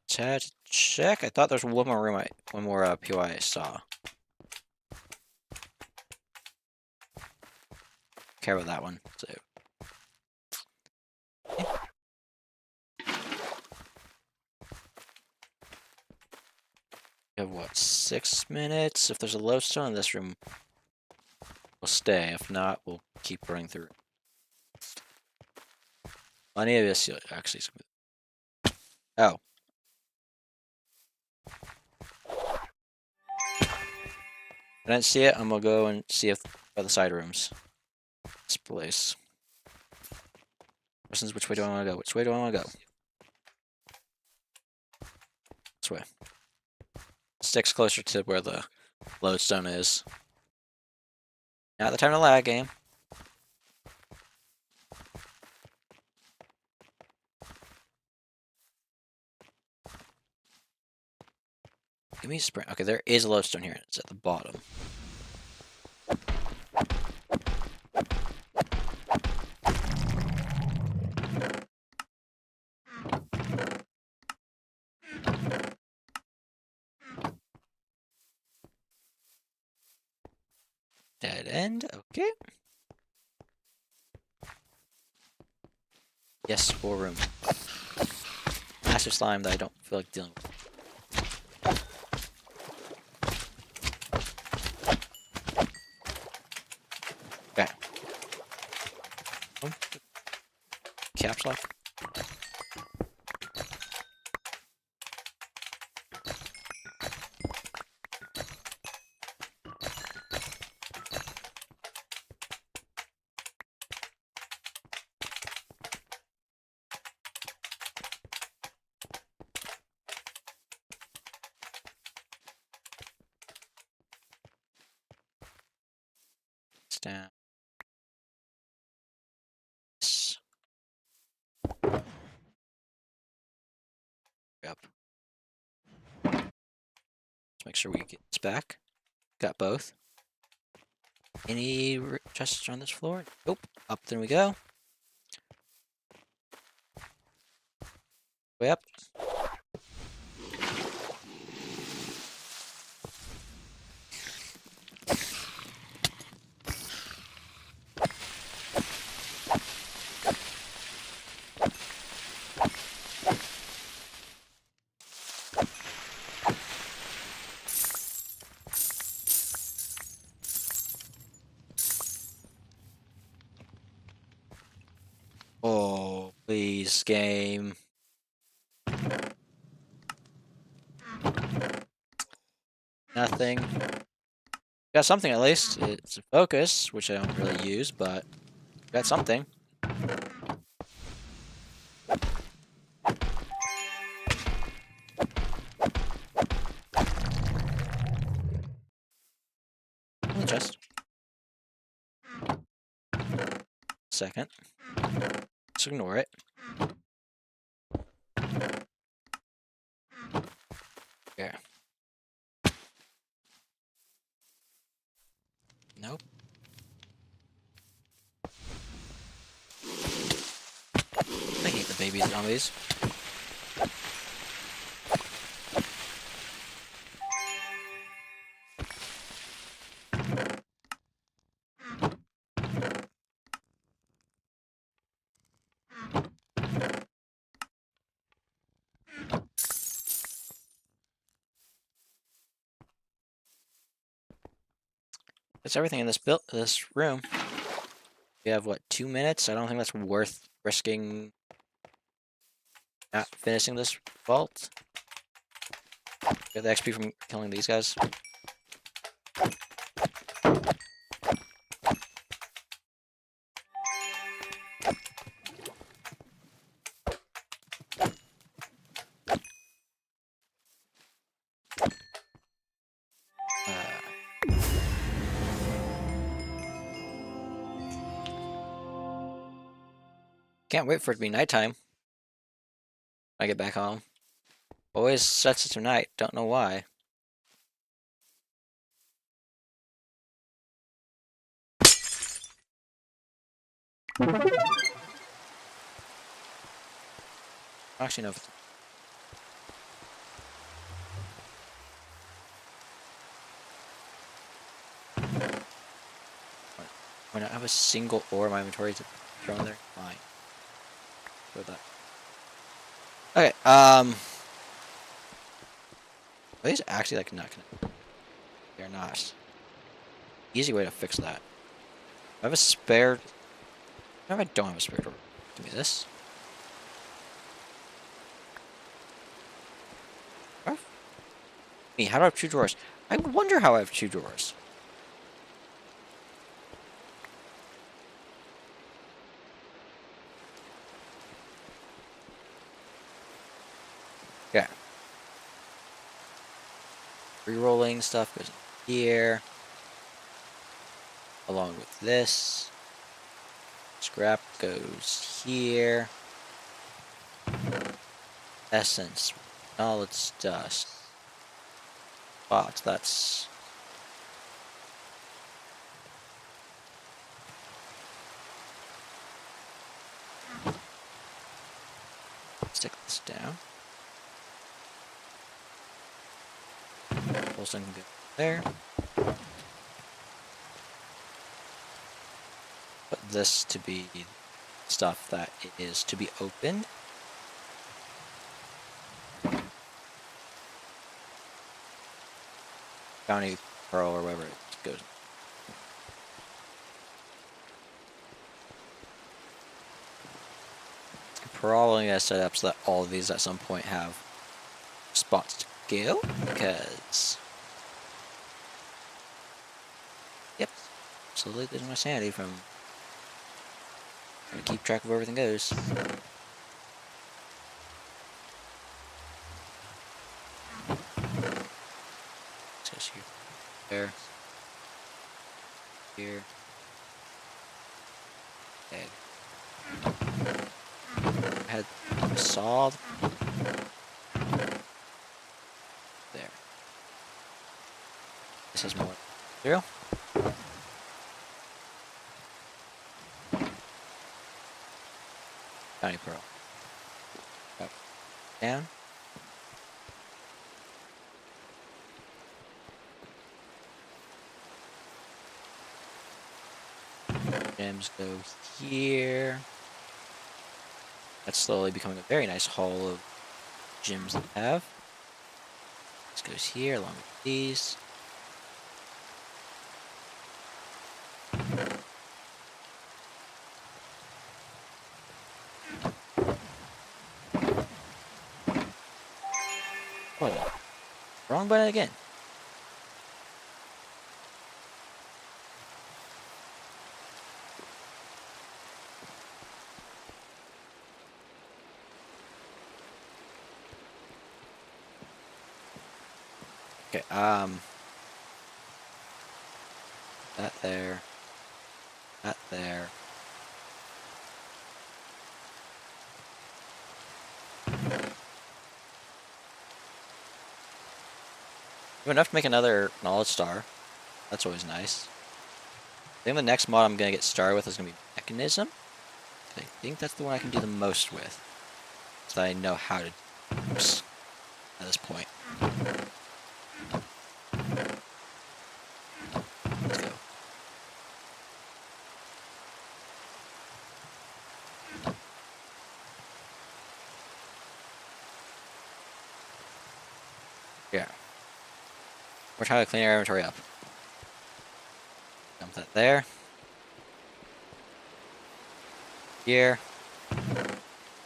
Chat check. I thought there was one more room. One more POI I saw. Care about that one. So. We have what, 6 minutes? If there's a lodestone in this room, we'll stay. If not, we'll keep running through. I need this actually. Oh. I didn't see it. I'm gonna go and see if by the side rooms. This place. Questions, which way do I want to go? Which way do I want to go? This way. Sticks closer to where the lodestone is. Not the time to lag, game. Give me a sprint. Okay, there is a lodestone here. It's at the bottom. Dead end. Okay. Yes, 4 room. Massive slime that I don't feel like dealing with. Okay. Caps lock. Down. Yep. Let's make sure we get this back. Got both. Any chests on this floor? Nope. Up there we go. Way up. Please, game. Nothing. Got something at least. It's a focus, which I don't really use, but got something. Just second. Just ignore it. Yeah. Nope. I hate the baby zombies. That's everything in this room. We have what, 2 minutes? I don't think that's worth risking not finishing this vault. Get the XP from killing these guys. Can't wait for it to be nighttime when I get back home. Always sets it to night. Don't know why. Actually, no. When I have a single ore in my inventory to throw in there, fine. Throw that. Okay. Are these actually like not connected? They're not. Easy way to fix that. I have a spare. No, I don't have a spare door. Give me this. Me, how do I have 2 drawers? I wonder how I have 2 drawers. Yeah. Re-rolling stuff goes in here. Along with this. Scrap goes here. Essence. Knowledge dust. But that's... Stick this down. Pulsing can go there. Put this to be stuff that is to be opened. Bounty pearl or whatever it goes. Probably gonna set up so that all of these at some point have spots to go, because yep, absolutely losing my sanity from trying to keep track of where everything goes. Says here, there, here, egg. I saw there. This has more. Through. Bounty pearl. Up, down. Gems go here. That's slowly becoming a very nice haul of gems that I have. This goes here along with these. What? Wrong button again. Okay, that there. That there. We have enough to make another knowledge star. That's always nice. I think the next mod I'm gonna get started with is gonna be mechanism. I think that's the one I can do the most with. So I know how to use at this point. Let's go. Yeah. We're trying to clean our inventory up. Dump that there. Here.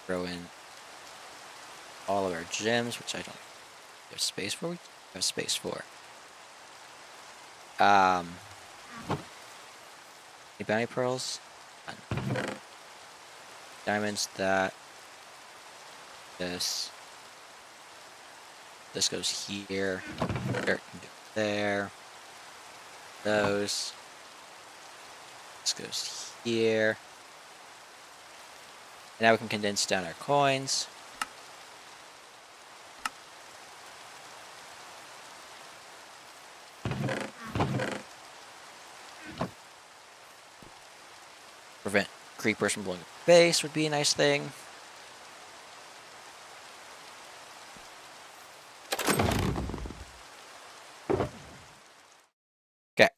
Throw in all of our gems, which I don't have space for. We have space for. Any bounty pearls? None. Diamonds, that. This. This goes here. Dirt can go there. Those. This goes here. And now we can condense down our coins. Prevent creepers from blowing up base would be a nice thing. Okay.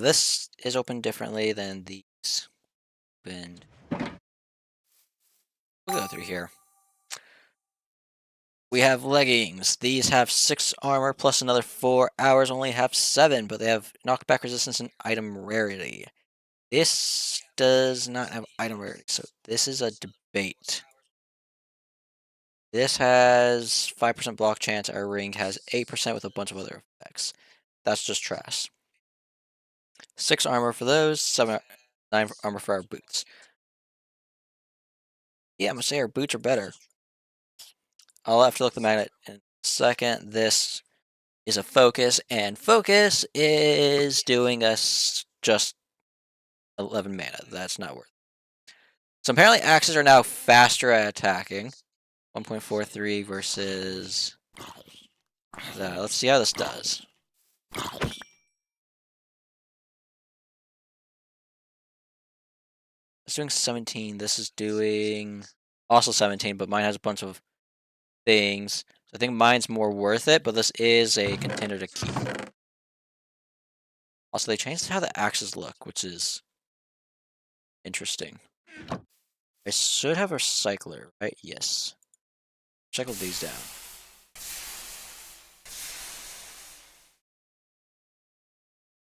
This is opened differently than these. Opened. We'll go through here. We have leggings. These have 6 armor plus another 4. Ours only have 7, but they have knockback resistance and item rarity. This does not have item rarity, so this is a debate. This has 5% block chance. Our ring has 8% with a bunch of other effects. That's just trash. 6 armor for those, 9 armor for our boots. Yeah, I'm gonna say our boots are better. I'll have to look at the magnet in a second. This is a focus, and focus is doing us just 11 mana. That's not worth it. So apparently axes are now faster at attacking. 1.43 versus that. Let's see how this does. It's doing 17. This is doing also 17, but mine has a bunch of things. So I think mine's more worth it, but this is a contender to keep. Also, they changed how the axes look, which is interesting. I should have a recycler, right? Yes. Recycle these down.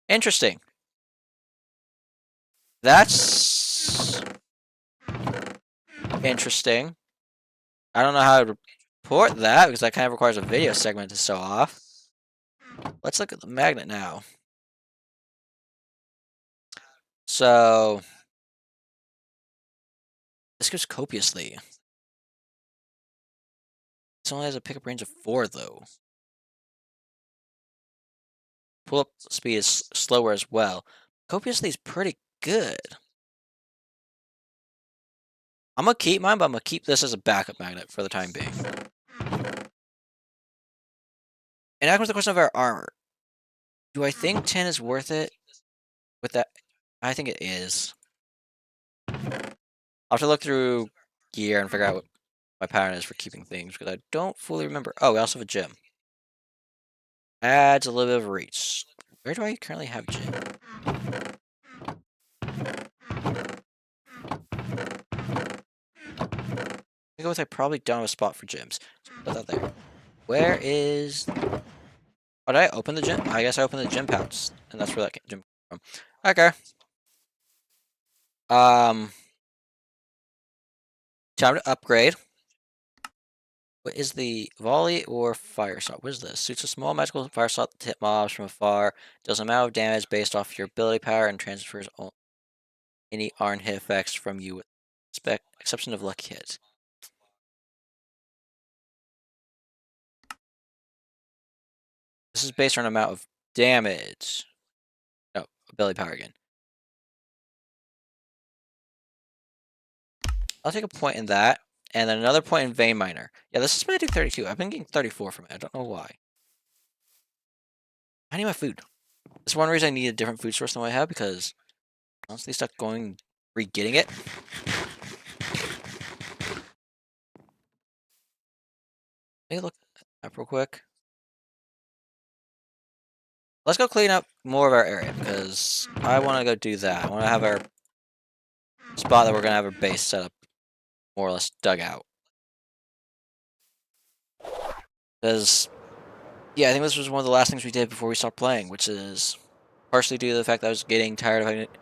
Interesting. That's interesting. I don't know how to report that because that kind of requires a video segment to show off. Let's look at the magnet now. So this goes copiously. This only has a pickup range of 4 though. Pull up speed is slower as well. Copiously is pretty good. I'm gonna keep mine, but I'm gonna keep this as a backup magnet for the time being. And now comes the question of our armor. Do I think 10 is worth it? With that, I think it is. I'll have to look through gear and figure out what my pattern is for keeping things because I don't fully remember. Oh, we also have a gym. Adds a little bit of reach. Where do I currently have gym? I go with I probably don't have a spot for gyms. So put that there. Where is? Oh, did I open the gym? I guess I opened the gym pouch, and that's where that gym came from. Okay. Time to upgrade. What is the volley or fire shot? What is this? Shoots a small magical fire shot to hit mobs from afar. Does an amount of damage based off your ability power and transfers any arm hit effects from you with exception of lucky hits. This is based on amount of damage. No, ability power again. I'll take a point in that, and then another point in Vein Miner. Yeah, this is Magic 32. I've been getting 34 from it. I don't know why. I need my food. That's one reason I need a different food source than what I have, because I'm honestly stuck going re-getting it. Let me look up real quick. Let's go clean up more of our area, because I want to go do that. I want to have our spot that we're going to have our base set up more or less dug out. Because, yeah, I think this was one of the last things we did before we stopped playing, which is partially due to the fact that I was getting tired of having to,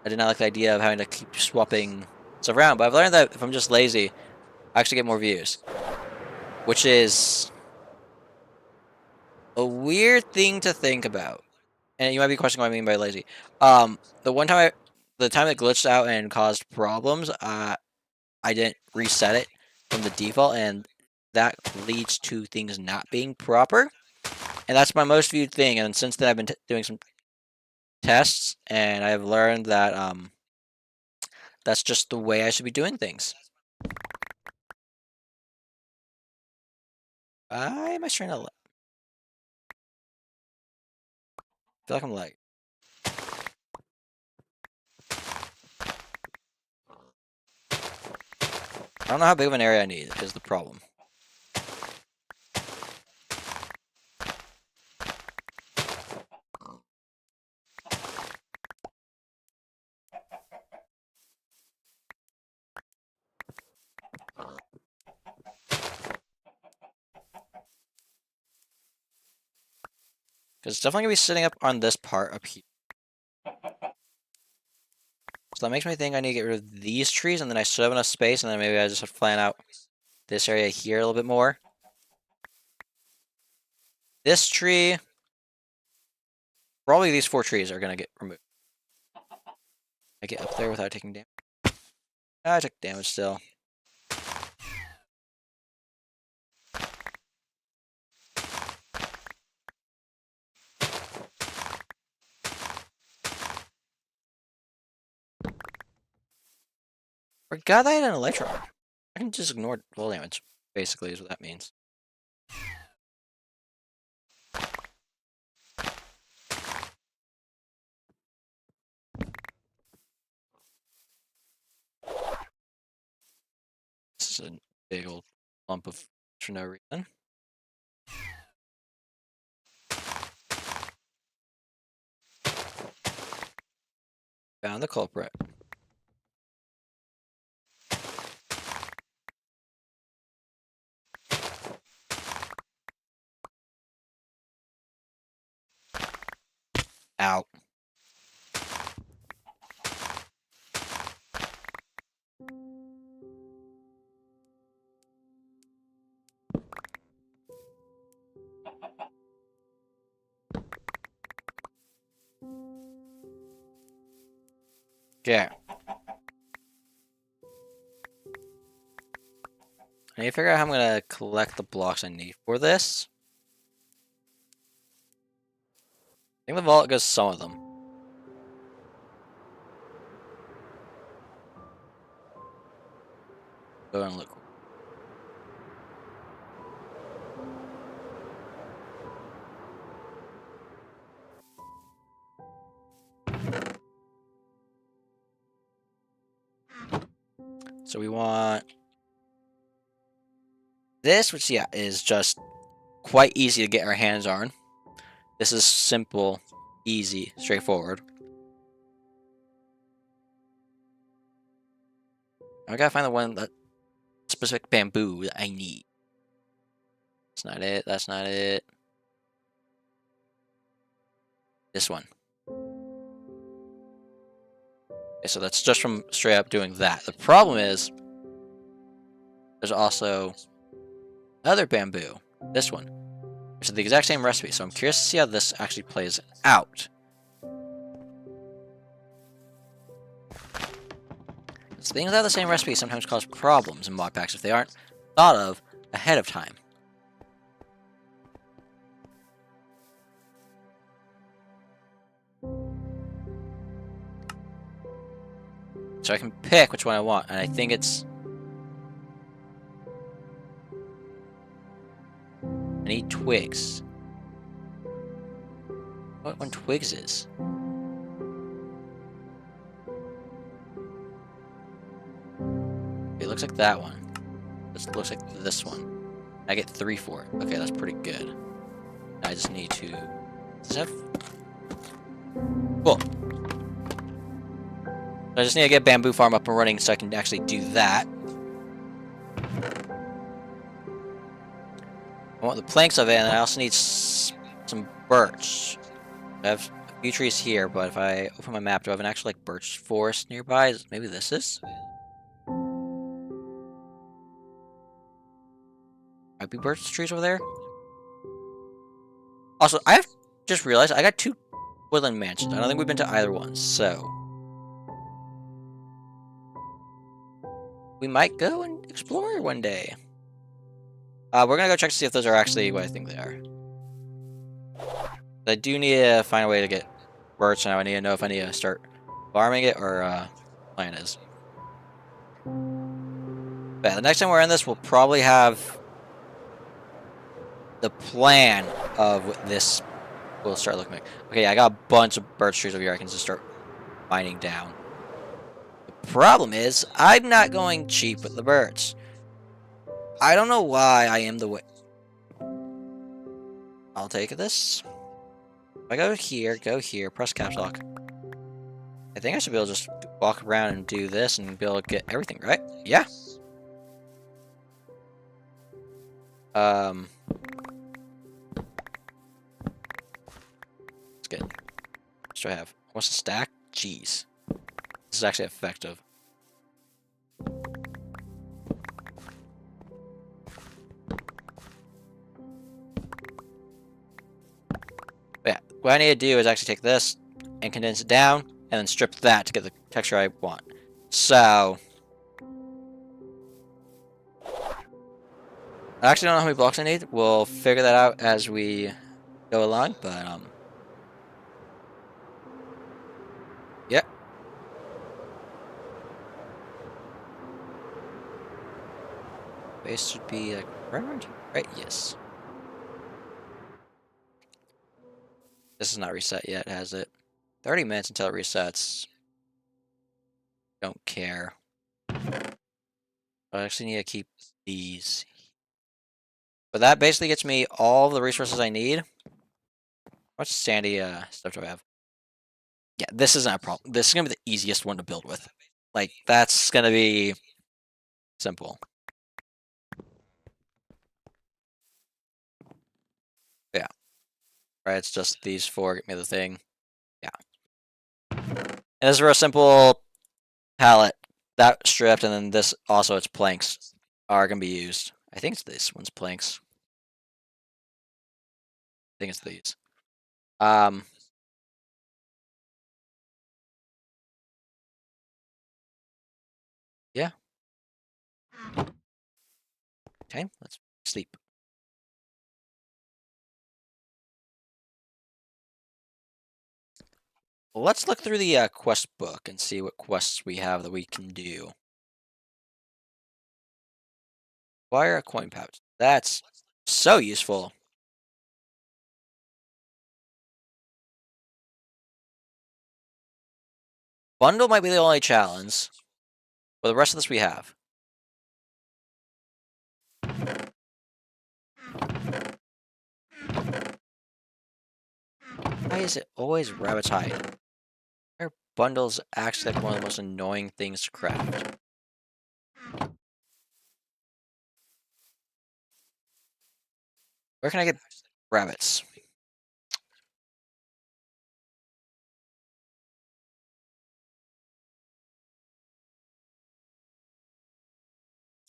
I did not like the idea of having to keep swapping stuff around, but I've learned that if I'm just lazy, I actually get more views. Which is a weird thing to think about. And you might be questioning what I mean by lazy. The time it glitched out and caused problems, I didn't reset it from the default, and that leads to things not being proper. And that's my most viewed thing. And since then, I've been doing some tests, and I've learned that that's just the way I should be doing things. Why am I trying to? I feel like I'm like. I don't know how big of an area I need is the problem. Because it's definitely going to be sitting up on this part up here. So that makes me think I need to get rid of these trees, and then I still have enough space, and then maybe I just have to plan out this area here a little bit more. This tree, probably these 4 trees are going to get removed. I get up there without taking damage. I took damage still. Forgot I had an Electro Arm. I can just ignore full damage, basically, is what that means. This is a big old lump of for no reason. Found the culprit. Out. Okay. I need to figure out how I'm going to collect the blocks I need for this. I think the vault goes some of them. Go and look. So we want this, which, yeah, is just quite easy to get our hands on. This is simple, easy, straightforward. I gotta find the one that specific bamboo that I need. That's not it. That's not it. This one. Okay, so that's just from straight up doing that. The problem is there's also Another bamboo. This one. Which is the exact same recipe, so I'm curious to see how this actually plays out. Things that have the same recipe sometimes cause problems in mod packs if they aren't thought of ahead of time. So I can pick which one I want, and I think it's... I need twigs. What one twigs is? It looks like that one. This looks like this one. I get 3 for it. Okay, that's pretty good. I just need to... Does this have... Cool. I just need to get Bamboo Farm up and running so I can actually do that. I want the planks of it, and I also need some birch. I have a few trees here, but if I open my map, do I have an actual like birch forest nearby? Maybe this is? Might be birch trees over there. Also, I have just realized I got 2 woodland mansions. I don't think we've been to either one, so we might go and explore one day. We're gonna go check to see if those are actually what I think they are. I do need to find a way to get birch now. I need to know if I need to start farming it or plant is. But yeah, the next time we're in this, we'll probably have the plan of what this will start looking like. Okay, I got a bunch of birch trees over here I can just start mining down. The problem is, I'm not going cheap with the birch. I don't know why I am the way. I'll take this. If I go here, press caps lock. I think I should be able to just walk around and do this and be able to get everything, right? Yeah. It's good. What do I have? What's the stack? Jeez. This is actually effective. But yeah, what I need to do is actually take this and condense it down, and then strip that to get the texture I want. So... I actually don't know how many blocks I need. We'll figure that out as we go along, but, yeah. Base should be, like, right? Yes. This is not reset yet, has it? 30 minutes until it resets. Don't care. I actually need to keep these. But that basically gets me all the resources I need. How much sandy stuff do I have? Yeah, this isn't a problem. This is going to be the easiest one to build with. Like, that's going to be simple. Yeah. Right, it's just these 4 get me the thing. Yeah. And this is a simple pallet. That stripped, and then this also, its planks are going to be used. I think it's this one's planks. I think it's these. Yeah. Okay, let's sleep. Well, let's look through the quest book and see what quests we have that we can do. Acquire a coin pouch. That's so useful. Bundle might be the only challenge. But the rest of this we have. Why is it always rabbit's hide? Are bundles actually like one of the most annoying things to craft? Where can I get rabbits?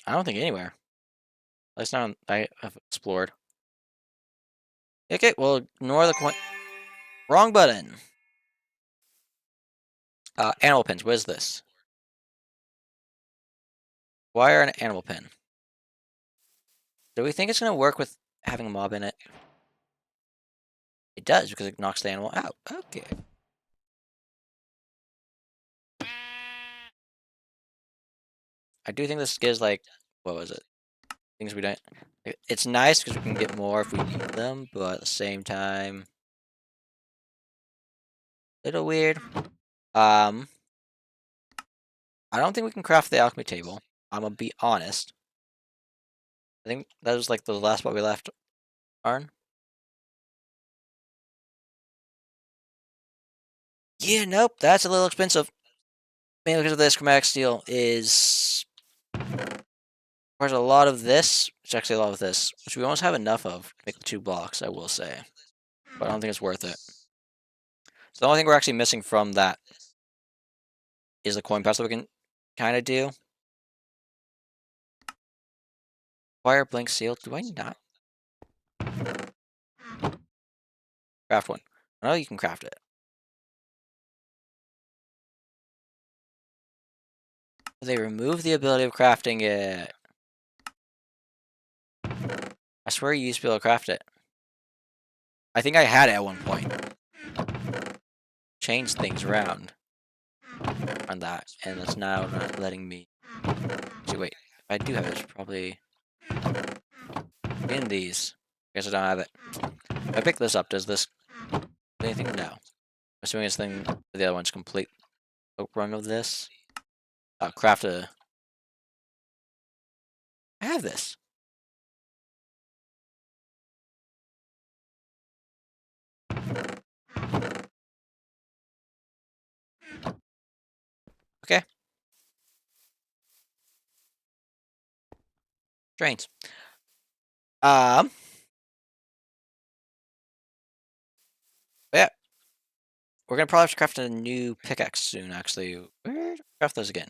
I don't think anywhere. At least now I have explored. Okay, well, ignore the coin. Wrong button. Animal pins. What is this? Wire and animal pin. Do we think it's gonna work with having a mob in it? It does because it knocks the animal out. Okay. I do think this gives like, what was it? Things we don't. It's nice because we can get more if we need them, but at the same time, little weird. I don't think we can craft the alchemy table. I'm gonna be honest. I think that was like the last spot we left. Arn. Yeah, nope. That's a little expensive. Mainly because of this chromatic steel is requires a lot of this. It's actually a lot of this, which we almost have enough of to make the 2 blocks. I will say, but I don't think it's worth it. So the only thing we're actually missing from that is the coin pass that we can kind of do. Fire blank seal. Do I not craft one? I know you can craft it. They remove the ability of crafting it. I swear you used to be able to craft it. I think I had it at one point. Changed things around on that, and it's now not letting me. Actually, wait. If I do have it, it's probably in these. I guess I don't have it. If I pick this up, does this do anything? No. Assuming this thing, the other one's complete. Run of this. Craft a. I have this. Okay. Trains. Yeah. We're gonna probably have to craft a new pickaxe soon, actually. Where do we craft those again?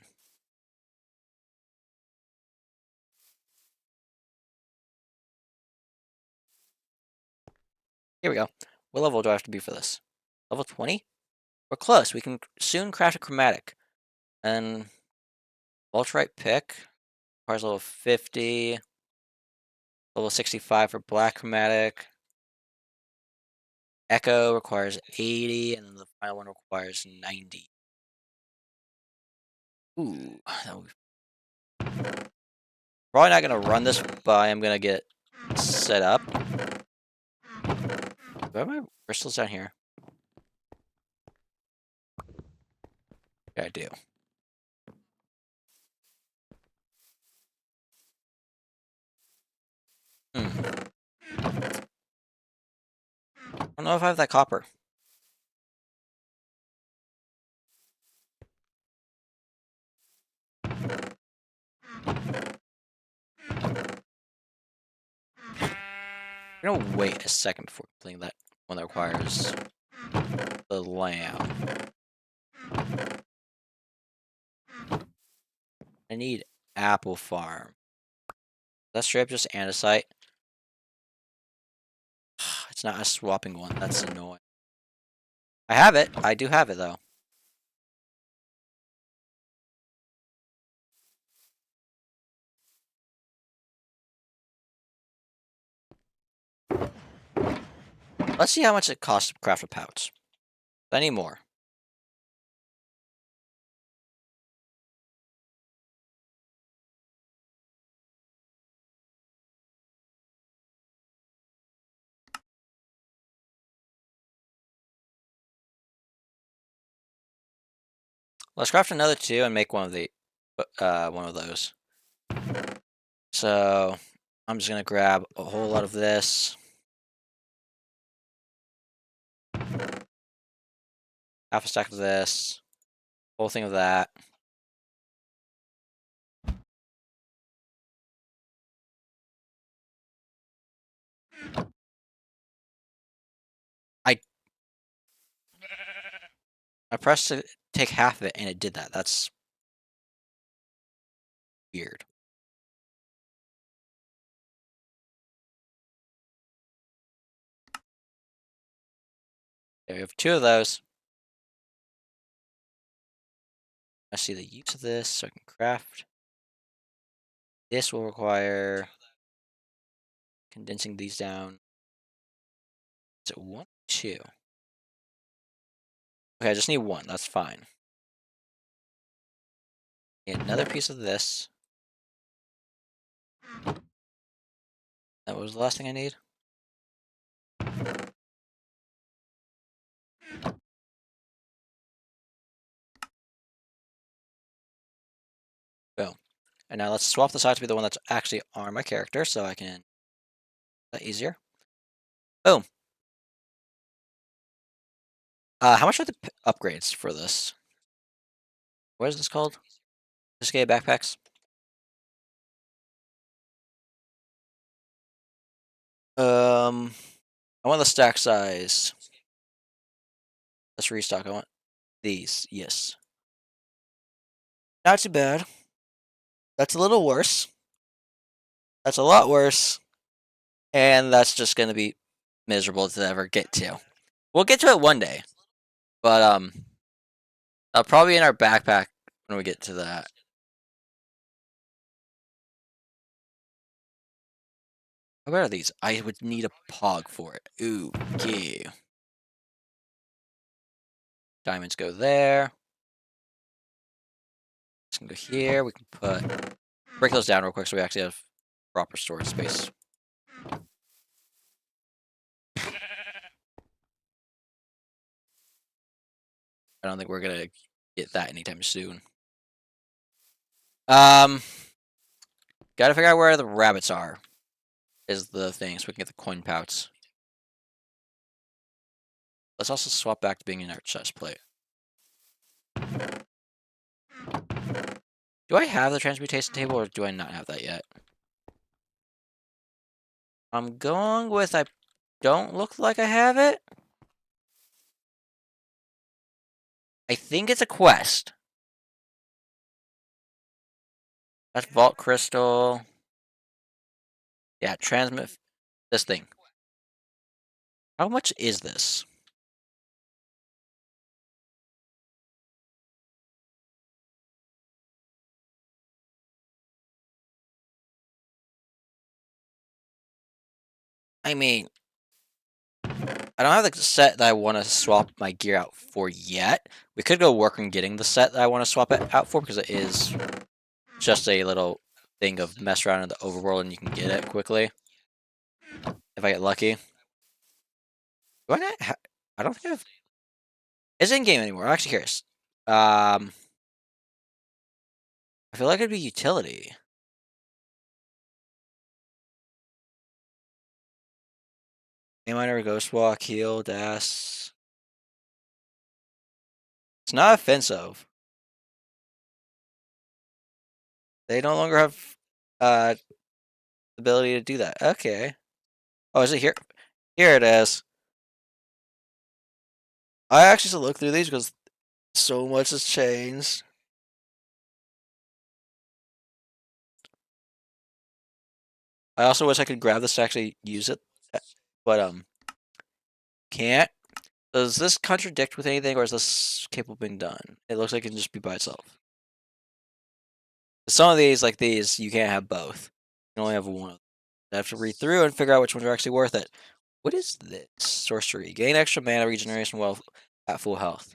Here we go. What level do I have to be for this? Level 20? We're close. We can soon craft a chromatic. And ultralight pick requires level 50. Level 65 for black chromatic. Echo requires 80, and then the final one requires 90. Ooh, that would probably not gonna run this, but I am gonna get set up. Do I have my crystals down here? Yeah, I do. Hmm. I don't know if I have that copper. I'm gonna wait a second before playing that one that requires the lamb. I need apple farm. That's straight up just andesite. It's not a swapping one. That's annoying. I have it. I do have it though. Let's see how much it costs to craft a pouch. I need more. Let's craft another 2 and make one of those. So I'm just gonna grab a whole lot of this. Half a stack of this. Whole thing of that. I I pressed to take half of it and it did that. That's weird. Okay, we have 2 of those. I see the use of this, so I can craft. This will require condensing these down. Is it 1, 2? Okay, I just need 1. That's fine. And another piece of this. That was the last thing I need. Boom. And now let's swap this out to be the one that's actually on my character, so I can that easier. Boom. How much are the upgrades for this? What is this called? Sophisticated backpacks? I want the stack size. Let's restock. I want these. Yes. Not too bad. That's a little worse. That's a lot worse. And that's just gonna be miserable to ever get to. We'll get to it one day. But probably in our backpack when we get to that. How about these? I would need a pog for it. Ooh, yeah. Diamonds go there. This can go here. We can break those down real quick so we actually have proper storage space. I don't think we're gonna get that anytime soon. Gotta figure out where the rabbits are. Is the thing, so we can get the coin pouts. Let's also swap back to being in our chest plate. Do I have the transmutation table, or do I not have that yet? I'm going with I don't look like I have it. I think it's a quest. That's Vault Crystal. Yeah, transmit this thing. How much is this? I mean, I don't have the set that I want to swap my gear out for yet. We could go work on getting the set that I want to swap it out for, because it is just a little thing of mess around in the overworld and you can get it quickly. If I get lucky. Do I not I don't think I have... It's in-game anymore. I'm actually curious. I feel like it'd be utility. A-Miner, Ghost Walk, Heal, Dash. It's not offensive. They no longer have the ability to do that. Okay. Oh, is it here? Here it is. I actually should look through these because so much has changed. I also wish I could grab this to actually use it, but can't. Does this contradict with anything, or is this capable of being done? It looks like it can just be by itself. Some of these, like these, you can't have both. You can only have one. I have to read through and figure out which ones are actually worth it. What is this? Sorcery. Gain extra mana regeneration while at full health.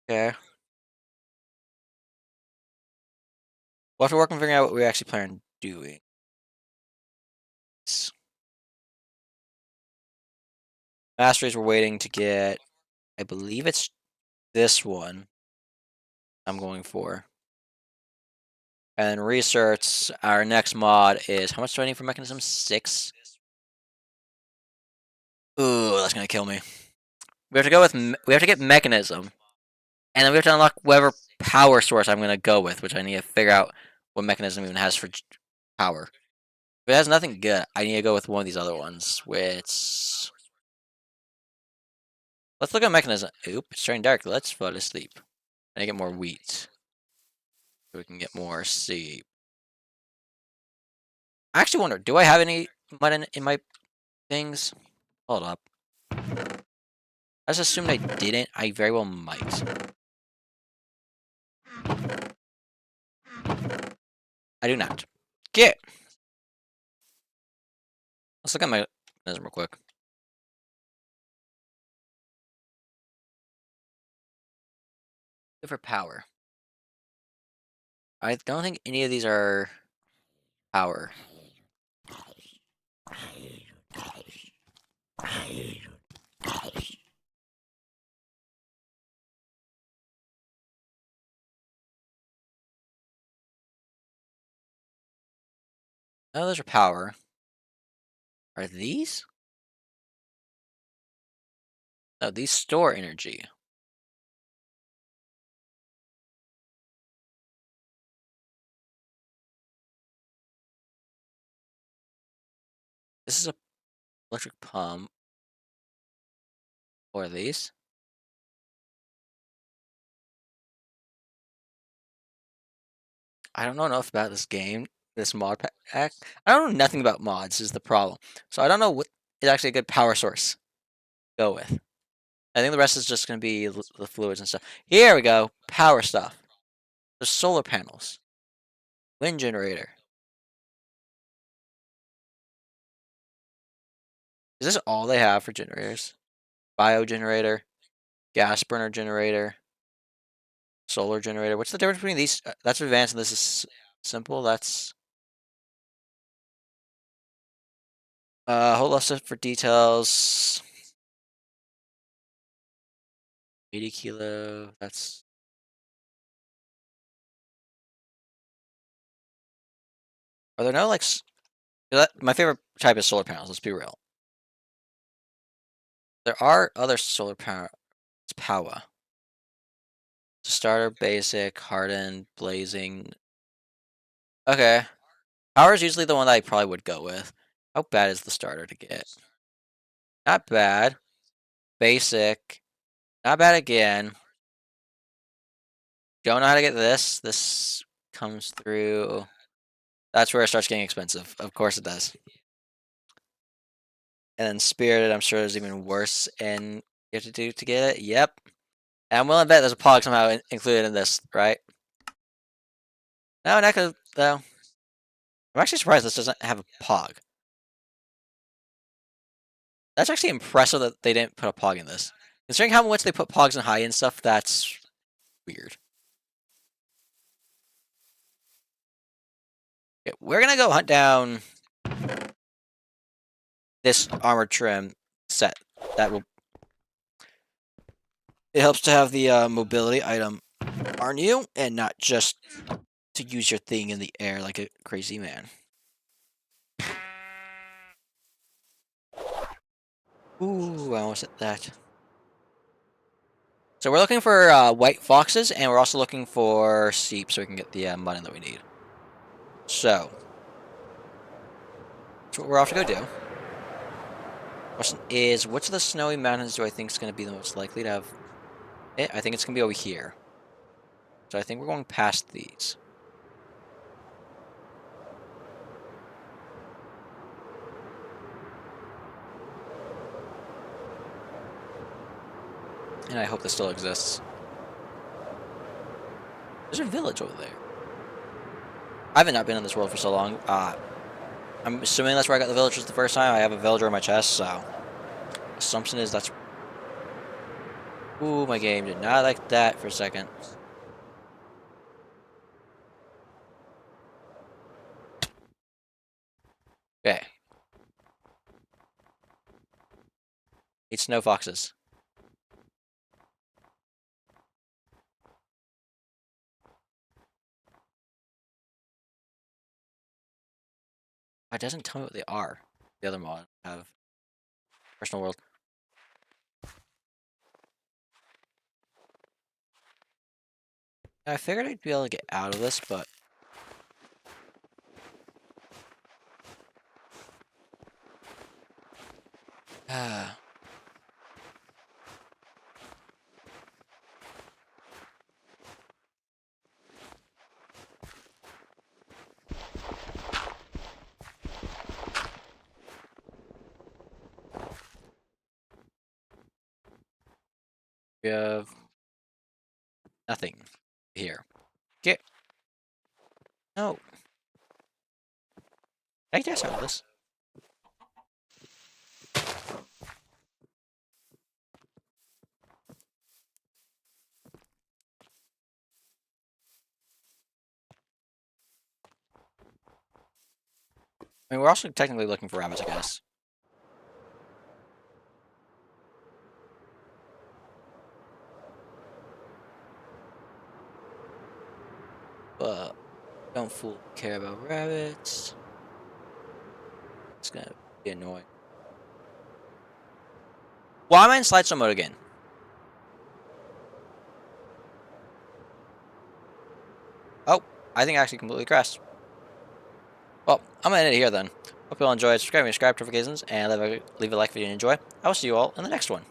Okay. We'll have to work on figuring out what we actually plan on doing. Masteries we're waiting to get. I believe it's this one I'm going for. And research, our next mod is, how much do I need for mechanism? 6? Ooh, that's gonna kill me. We have to go with, we have to get mechanism. And then we have to unlock whatever power source I'm gonna go with, which I need to figure out what mechanism even has for power. If it has nothing good, I need to go with one of these other ones, which... Let's look at mechanism. Oop, it's turning dark. Let's fall asleep. I need to get more wheat. So we can get more seed. I actually wonder, do I have any mud in my things? Hold up. I just assumed I didn't. I very well might. I do not. Get. Let's look at my mechanism real quick. Good for power. I don't think any of these are power. No, those are power. Are these? No, these store energy. This is a electric pump. Or these? I don't know enough about this game, this mod pack. I don't know nothing about mods is the problem. So I don't know what is actually a good power source to go with. I think the rest is just going to be the fluids and stuff. Here we go. Power stuff. There's solar panels. Wind generator. Is this all they have for generators? Bio generator. Gas burner generator. Solar generator. What's the difference between these? That's advanced and this is simple. That's... whole lot of stuff for details. 80 kilo. That's... Are there no, like... My favorite type is solar panels, let's be real. There are other solar power. It's power. Starter, basic, hardened, blazing. Okay. Power is usually the one that I probably would go with. How bad is the starter to get? Not bad. Basic. Not bad again. Don't know how to get this. This comes through. That's where it starts getting expensive. Of course it does. And then Spirited, I'm sure is even worse and you have to do to get it. Yep. And I'm willing to bet there's a pog somehow included in this, right? No, not gonna, though. I'm actually surprised this doesn't have a pog. That's actually impressive that they didn't put a pog in this. Considering how much they put pogs in high and stuff, that's weird. Okay, we're gonna go hunt down this armor trim set. That will... It helps to have the mobility item on you, and not just to use your thing in the air like a crazy man. Ooh, I almost hit that. So we're looking for white foxes, and we're also looking for seep so we can get the money that we need. So, that's what we're off to go do. Question is, which of the snowy mountains do I think is going to be the most likely to have it? I think it's going to be over here. So I think we're going past these. And I hope this still exists. There's a village over there. I haven't not been in this world for so long. I'm assuming that's where I got the villagers the first time. I have a villager on my chest, so... Assumption is that's... Ooh, my game did not like that for a second. Okay. Need snow foxes. It doesn't tell me what they are. The other mod have personal world. I figured I'd be able to get out of this, but... We have nothing here. Get no. I guess out of this. I mean, we're also technically looking for rabbits, I guess. But don't fully care about rabbits. It's gonna be annoying. Why am I in slideshow mode again? Oh, I think I actually completely crashed. Well, I'm gonna end it here then. Hope you all enjoyed. Subscribe to notifications and leave a like if you did enjoy. I will see you all in the next one.